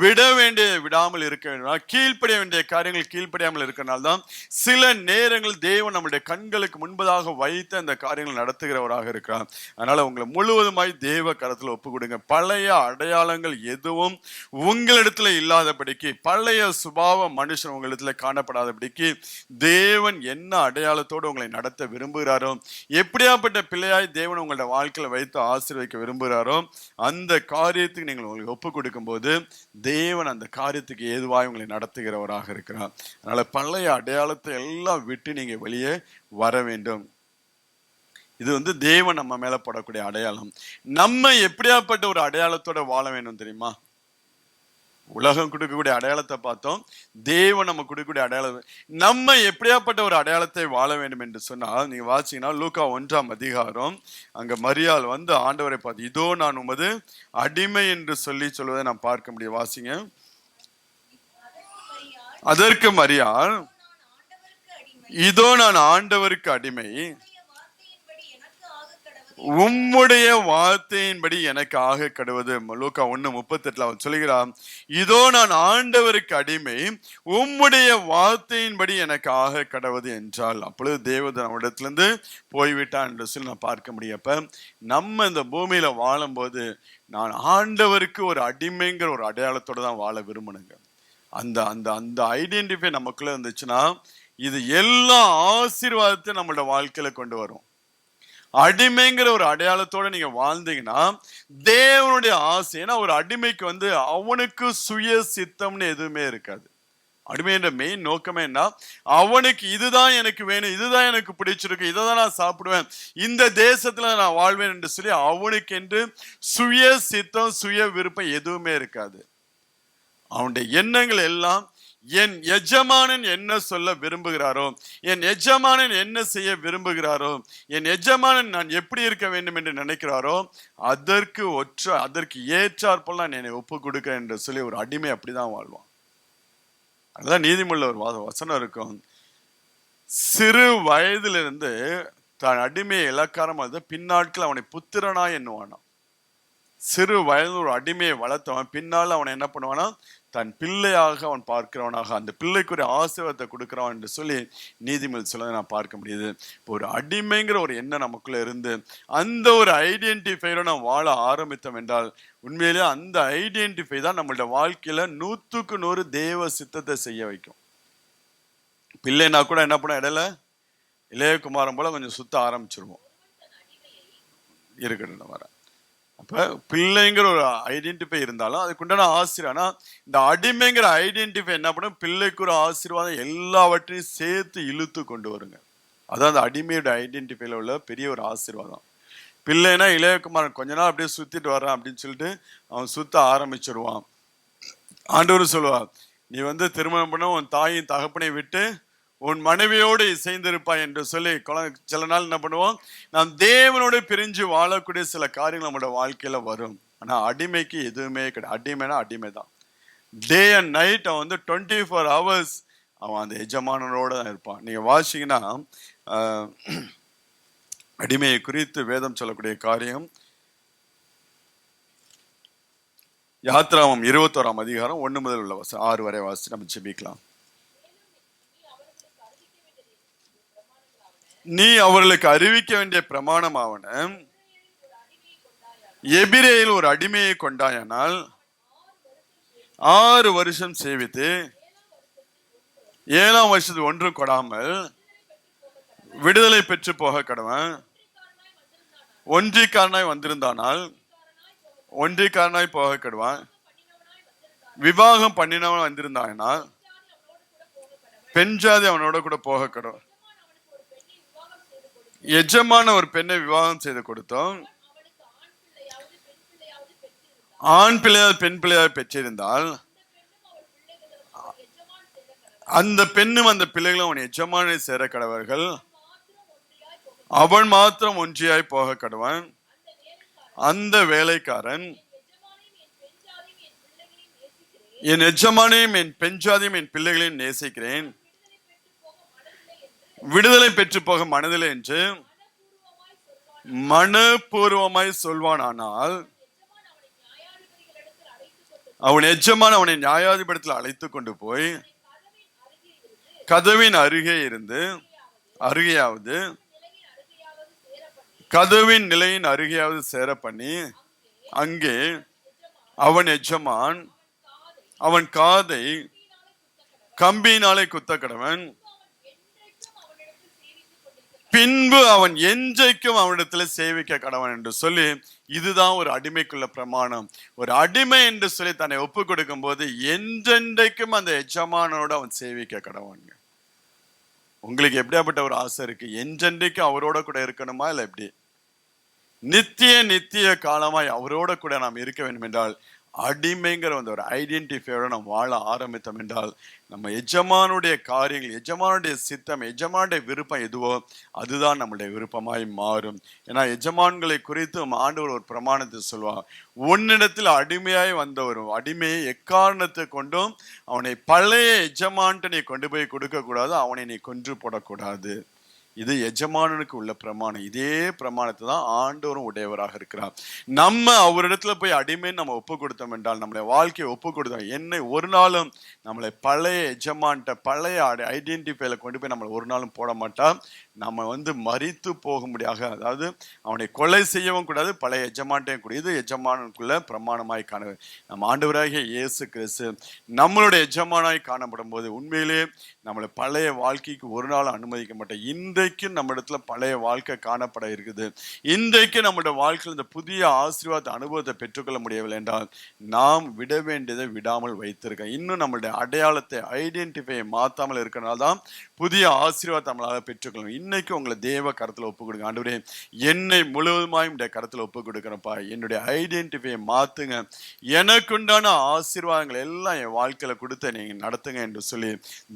விடாமல் இருக்க வேண்டும், கீழ்ப்படிய வேண்டிய காரியங்கள் கீழ்ப்படியாமல் இருக்கிறனால்தான் சில நேரங்கள் தேவன் நம்முடைய கண்களுக்கு முன்பதாக வைத்து அந்த காரியங்கள் நடத்துகிறவராக இருக்கிறார். அதனால உங்களை முழுவதுமாய் தேவ கரத்துல ஒப்பு கொடுங்க. பழைய அடையாளங்கள் எதுவும் உங்களிடத்துல இல்லாதபடிக்கு, பழைய சுபாவ மனுஷன் உங்களிடத்துல காணப்படாதபடிக்கு தேவன் என்ன அடையாளத்தோடு உங்களை நடத்த விரும்புகிறாரோ, எப்படியாப்பட்ட பிள்ளையாய் தேவன் உங்களோட வாழ்க்கையில வைத்து ஆசீர்வதிக்க விரும்புகிறாரோ அந்த காரியத்துக்கு நீங்கள் உங்களுக்கு ஒப்பு கொடுக்கும் போது தேவன் அந்த காரியத்துக்கு ஏதுவாய் உங்களை நடத்துகிறவராக இருக்கிறார். அதனால பழைய அடையாளத்தை எல்லாம் விட்டு நீங்க வெளியே வர வேண்டும். இது வந்து தேவன் நம்ம மேல போடக்கூடிய அடையாளம். நம்ம எப்படியாப்பட்ட ஒரு அடையாளத்தோட வாழ வேண்டும் தெரியுமா? உலகம் கொடுக்கக்கூடிய அடையாளத்தை பார்த்தோம், தேவன் நம்ம கொடுக்கக்கூடிய அடையாளம். நம்ம எப்படியாப்பட்ட ஒரு அடையாளத்தை வாழ வேண்டும் என்று சொன்னால், நீங்க வாசிங்கன்னா லூக்கா 1ஆம் அதிகாரம், அங்க மரியாள் வந்து ஆண்டவரை பார்த்து, இதோ நான் உமது அடிமை என்று சொல்வதை நாம் பார்க்க முடியும். வாசிங்க. அதற்கு மரியாள், இதோ நான் ஆண்டவருக்கு அடிமை, உம்முடைய வார்த்தையின்படி எனக்கு ஆக கடவுது. லூக்கா 1:38 அவர் சொல்கிறார், இதோ நான் ஆண்டவருக்கு அடிமை, உம்முடைய வார்த்தையின்படி எனக்கு ஆக கடவுது என்றால், அப்பொழுது தேவதூதன் அவரிடத்திலிருந்து போய்விட்டான் என்று சொல்லி நான் பார்க்க முடியும். அப்ப நம்ம இந்த பூமியில வாழும்போது நான் ஆண்டவருக்கு ஒரு அடிமைங்கிற ஒரு அடையாளத்தோட தான் வாழ விரும்பணுங்க. அந்த அந்த அந்த ஐடென்டிஃபை நமக்குள்ள இருந்துச்சுன்னா இது எல்லா ஆசீர்வாதத்தையும் நம்மளோட வாழ்க்கையில கொண்டு வரும். அடிமைங்கிற ஒரு அடையாளத்தோட நீங்க வாழ்ந்தீங்கன்னா தேவனுடைய ஆசை, ஏன்னா ஒரு அடிமைக்கு வந்து அவனுக்கு சுய சித்தம்னு எதுவுமே இருக்காது. அடிமைன்ற மெயின் நோக்கமே என்ன, அவனுக்கு இதுதான் எனக்கு வேணும், இதுதான் எனக்கு பிடிச்சிருக்கு, இதை தான் நான் சாப்பிடுவேன், இந்த தேசத்துல நான் வாழ்வேன் என்று சொல்லி அவனுக்கு என்று சுய சித்தம் சுய விருப்பம் எதுவுமே இருக்காது. அவனுடைய எண்ணங்கள் எல்லாம் என் எஜமானன் என்ன சொல்ல விரும்புகிறாரோ, என் எஜமானன் என்ன செய்ய விரும்புகிறாரோ, என் எஜமானன் நான் எப்படி இருக்க வேண்டும் என்று நினைக்கிறாரோ அதற்கு ஏற்றாற் போல நான் என்னை ஒப்பு கொடுக்கிறேன் என்று சொல்லி ஒரு அடிமை அப்படிதான் வாழ்வான். அதுதான் நீதிமொழியில ஒரு வசனம் இருக்கும், சிறு வயதிலிருந்து தான் அடிமையை இலக்காரமாக பின்னாட்கள் அவனை புத்திரனாய் எண்ணுவானாம். சிறு வயது ஒரு அடிமையை வளர்த்தவன் பின்னால் அவனை என்ன பண்ணுவானா, தன் பிள்ளையாக அவன் பார்க்கிறவனாக, அந்த பிள்ளைக்குரிய ஆசீர்வாதத்தை கொடுக்கிறவன் என்று சொல்லி நீதிமொழி சொல்ல நான் பார்க்க முடியுது. இப்போ ஒரு அடிமைங்கிற ஒரு எண்ணம் நமக்குள்ள இருந்து அந்த ஒரு ஐடென்டிஃபையோட நம்ம வாழ ஆரம்பித்தோம் என்றால் உண்மையிலே அந்த ஐடென்டிஃபை தான் நம்மளோட வாழ்க்கையில 100க்கு 100 தேவ சித்தத்தை செய்ய வைக்கும். பிள்ளைனா கூட என்ன பண்ண இடையில இளையகுமாரன் போல கொஞ்சம் சுத்த ஆரம்பிச்சிருவோம். இருக்கட்டும் வர. அப்ப பிள்ளைங்கிற ஒரு ஐடென்டிஃபை இருந்தாலும் அதுக்குண்டான ஆசீர்வாதம். ஆனா இந்த அடிமைங்கிற ஐடென்டிஃபை என்ன பண்ணும், பிள்ளைக்கு ஒரு ஆசீர்வாதம் எல்லாவற்றையும் சேர்த்து இழுத்து கொண்டு வருங்க. அதான் அந்த அடிமையோட ஐடென்டிஃபைல உள்ள பெரிய ஒரு ஆசீர்வாதம். பிள்ளைனா இளையகுமாரன் கொஞ்ச நாள் அப்படியே சுத்திட்டு வர்றான் அப்படின்னு சொல்லிட்டு அவன் சுத்த ஆரம்பிச்சிருவான். ஆண்டவர் சொல்லுவார், நீ வந்து திருமணம் பண்ண உன் தாயின் தகப்பனை விட்டு உன் மனைவியோடு இசைந்திருப்பாய் என்று சொல்லி சில நாள் என்ன பண்ணுவோம், நாம் தேவனோடு பிரிஞ்சு வாழக்கூடிய சில காரியங்கள் நம்மளோட வாழ்க்கையில வரும். ஆனா அடிமைக்கு எதுவுமே கிடையாது. அடிமைனா அடிமை தான். டே அண்ட் நைட் அவன் வந்து 24 hours அவன் அந்த எஜமானனோட தான் இருப்பான். நீங்க வாசிங்கன்னா அடிமையை குறித்து வேதம் சொல்லக்கூடிய காரியம் யாத்ராமம் 21ஆம் அதிகாரம் 1 முதல் உள்ள 6 வரை வாசி நம்ம ஜெபிக்கலாம். நீ அவர்களுக்கு அறிவிக்க வேண்டிய பிரமாணமாவன, எபிரேயில் ஒரு அடிமையை கொண்டாயானால் 6 வருஷம் சேவித்து 7ஆம் வருஷத்துக்கு ஒன்றும் கொடாமல் விடுதலை பெற்று போக கடவன். ஒன்றிக்காரனாய் வந்திருந்தானால் ஒன்றிக்காரனாய் போக கடுவான். விவாகம் பண்ணினவன் வந்திருந்தானால் பெண் ஜாதி அவனோட கூட போக கடுவான். எஜமான ஒரு பெண்ணை விவாகம் செய்து கொடுத்தோம், ஆண் பிள்ளையாவது பெண் பிள்ளையாவது பெற்றிருந்தால் அந்த பெண்ணும் அந்த பிள்ளைகளும் அவன் எஜமானை சேர கடவர்கள். அவன் மாத்திரம் ஒன்றியாய் போக கடவன். அந்த வேலைக்காரன் என் எஜமானையும் என் பெண் ஜாதியும் என் பிள்ளைகளையும் நேசிக்கிறேன், விடுதலை பெற்று போக மனதில்லை என்று மனப்பூர்வமாய் சொல்வானால் அவன் எஜமான் அவனை நியாயாதிபதியில் அழைத்து கொண்டு போய் கதவின் அருகே இருந்து அருகையாவது கதவின் நிலையின் அருகையாவது சேர பண்ணி அங்கே அவன் எஜமான் அவன் காதை கம்பியினாலே குத்த கடவன். பின்பு அவன் என்றைக்கும் அவனிடத்துல சேவிக்க கடவன் என்று சொல்லி, இதுதான் ஒரு அடிமைக்குள்ள பிரமாணம். ஒரு அடிமை என்று சொல்லி தன்னை ஒப்பு கொடுக்கும் போது என்றென்றைக்கும் அந்த எஜமானோட அவன் சேவிக்க கடவன். உங்களுக்கு எப்படியாப்பட்ட ஒரு ஆசை இருக்கு? என்றென்றைக்கும் அவரோட கூட இருக்கணுமா, இல்ல எப்படி? நித்திய காலமாய் அவரோட கூட நாம் இருக்க வேண்டும் என்றால் அடிமைங்கிற அந்த ஒரு ஐடென்டிஃபையோட நம்ம வாழ ஆரம்பித்தோம் என்றால் நம்ம எஜமானுடைய காரியங்கள், எஜமானுடைய சித்தம், எஜமானுடைய விருப்பம் எதுவோ அதுதான் நம்முடைய விருப்பமாய் மாறும். ஏன்னா எஜமான்களை குறித்து ஆண்டவர் ஒரு பிரமாணத்தை சொல்வார், உன்னிடத்தில் அடிமையாய் வந்தவரும் அடிமையை எக்காரணத்தை கொண்டும் அவனை பழைய எஜமான்ட்டு நீ கொண்டு போய் கொடுக்க கூடாது, அவனை நீ கொன்று போடக்கூடாது. இது எஜமானனுக்கு உள்ள பிரமாணம். இதே பிரமாணத்தை தான் ஆண்டவரும் உடையவராக இருக்கிறார். நம்ம அவரிடத்துல போய் அடிமைன்னு நம்ம ஒப்பு கொடுத்தோம் என்றால், நம்மளை வாழ்க்கையை ஒப்பு கொடுத்தோம், என்னை ஒரு நாளும் நம்மளை பழைய எஜமான்ட்ட பழைய ஐடென்டிஃபைல கொண்டு போய் நம்மளை ஒரு நாளும் போட மாட்டான். நம்ம மரித்து போக முடியாக, அதாவது அவனை கொலை செய்யவும் கூடாது, பழைய எஜமான்ட்டையும் கூட. இது எஜமானுக்குள்ள பிரமாணமாய் காண நம்ம ஆண்டவராகிய இயேசு கிறிஸ்து நம்மளுடைய எஜமானாய் காணப்படும் போது உண்மையிலே நம்மளை பழைய வாழ்க்கைக்கு ஒரு நாள் அனுமதிக்க மாட்டோம். இன்றைக்கும் நம்ம இடத்துல பழைய வாழ்க்கை காணப்பட இருக்குது. இன்றைக்கு நம்முடைய வாழ்க்கையில் இந்த புதிய ஆசீர்வாத அனுபவத்தை பெற்றுக்கொள்ள முடியவில்லை என்றால் நாம் விட வேண்டியதை விடாமல் வைத்திருக்கோம். இன்னும் நம்மளுடைய அடையாளத்தை ஐடென்டிஃபையை மாத்தாமல் இருக்கிறனால தான் புதிய ஆசீர்வாதத்தை நம்மளால பெற்றுக்கொள்ளணும். இன்னைக்கு உங்களை தேவ கருத்துல ஒப்பு கொடுங்க. ஆண்டவரே, என்னை முழுவதுமாய் உடைய கருத்துல ஒப்பு கொடுக்கிறப்பா, என்னுடைய ஐடென்டிஃபையை மாத்துங்க, எனக்குண்டான ஆசீர்வாதங்கள் எல்லாம் என் வாழ்க்கையில கொடுத்து நீங்க நடத்துங்க என்று சொல்லி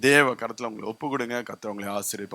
தேவ கருத்துல உங்களை ஒப்பு கொடுங்க. கர்த்தர் உங்களை ஆசீர்வதிப்பார்.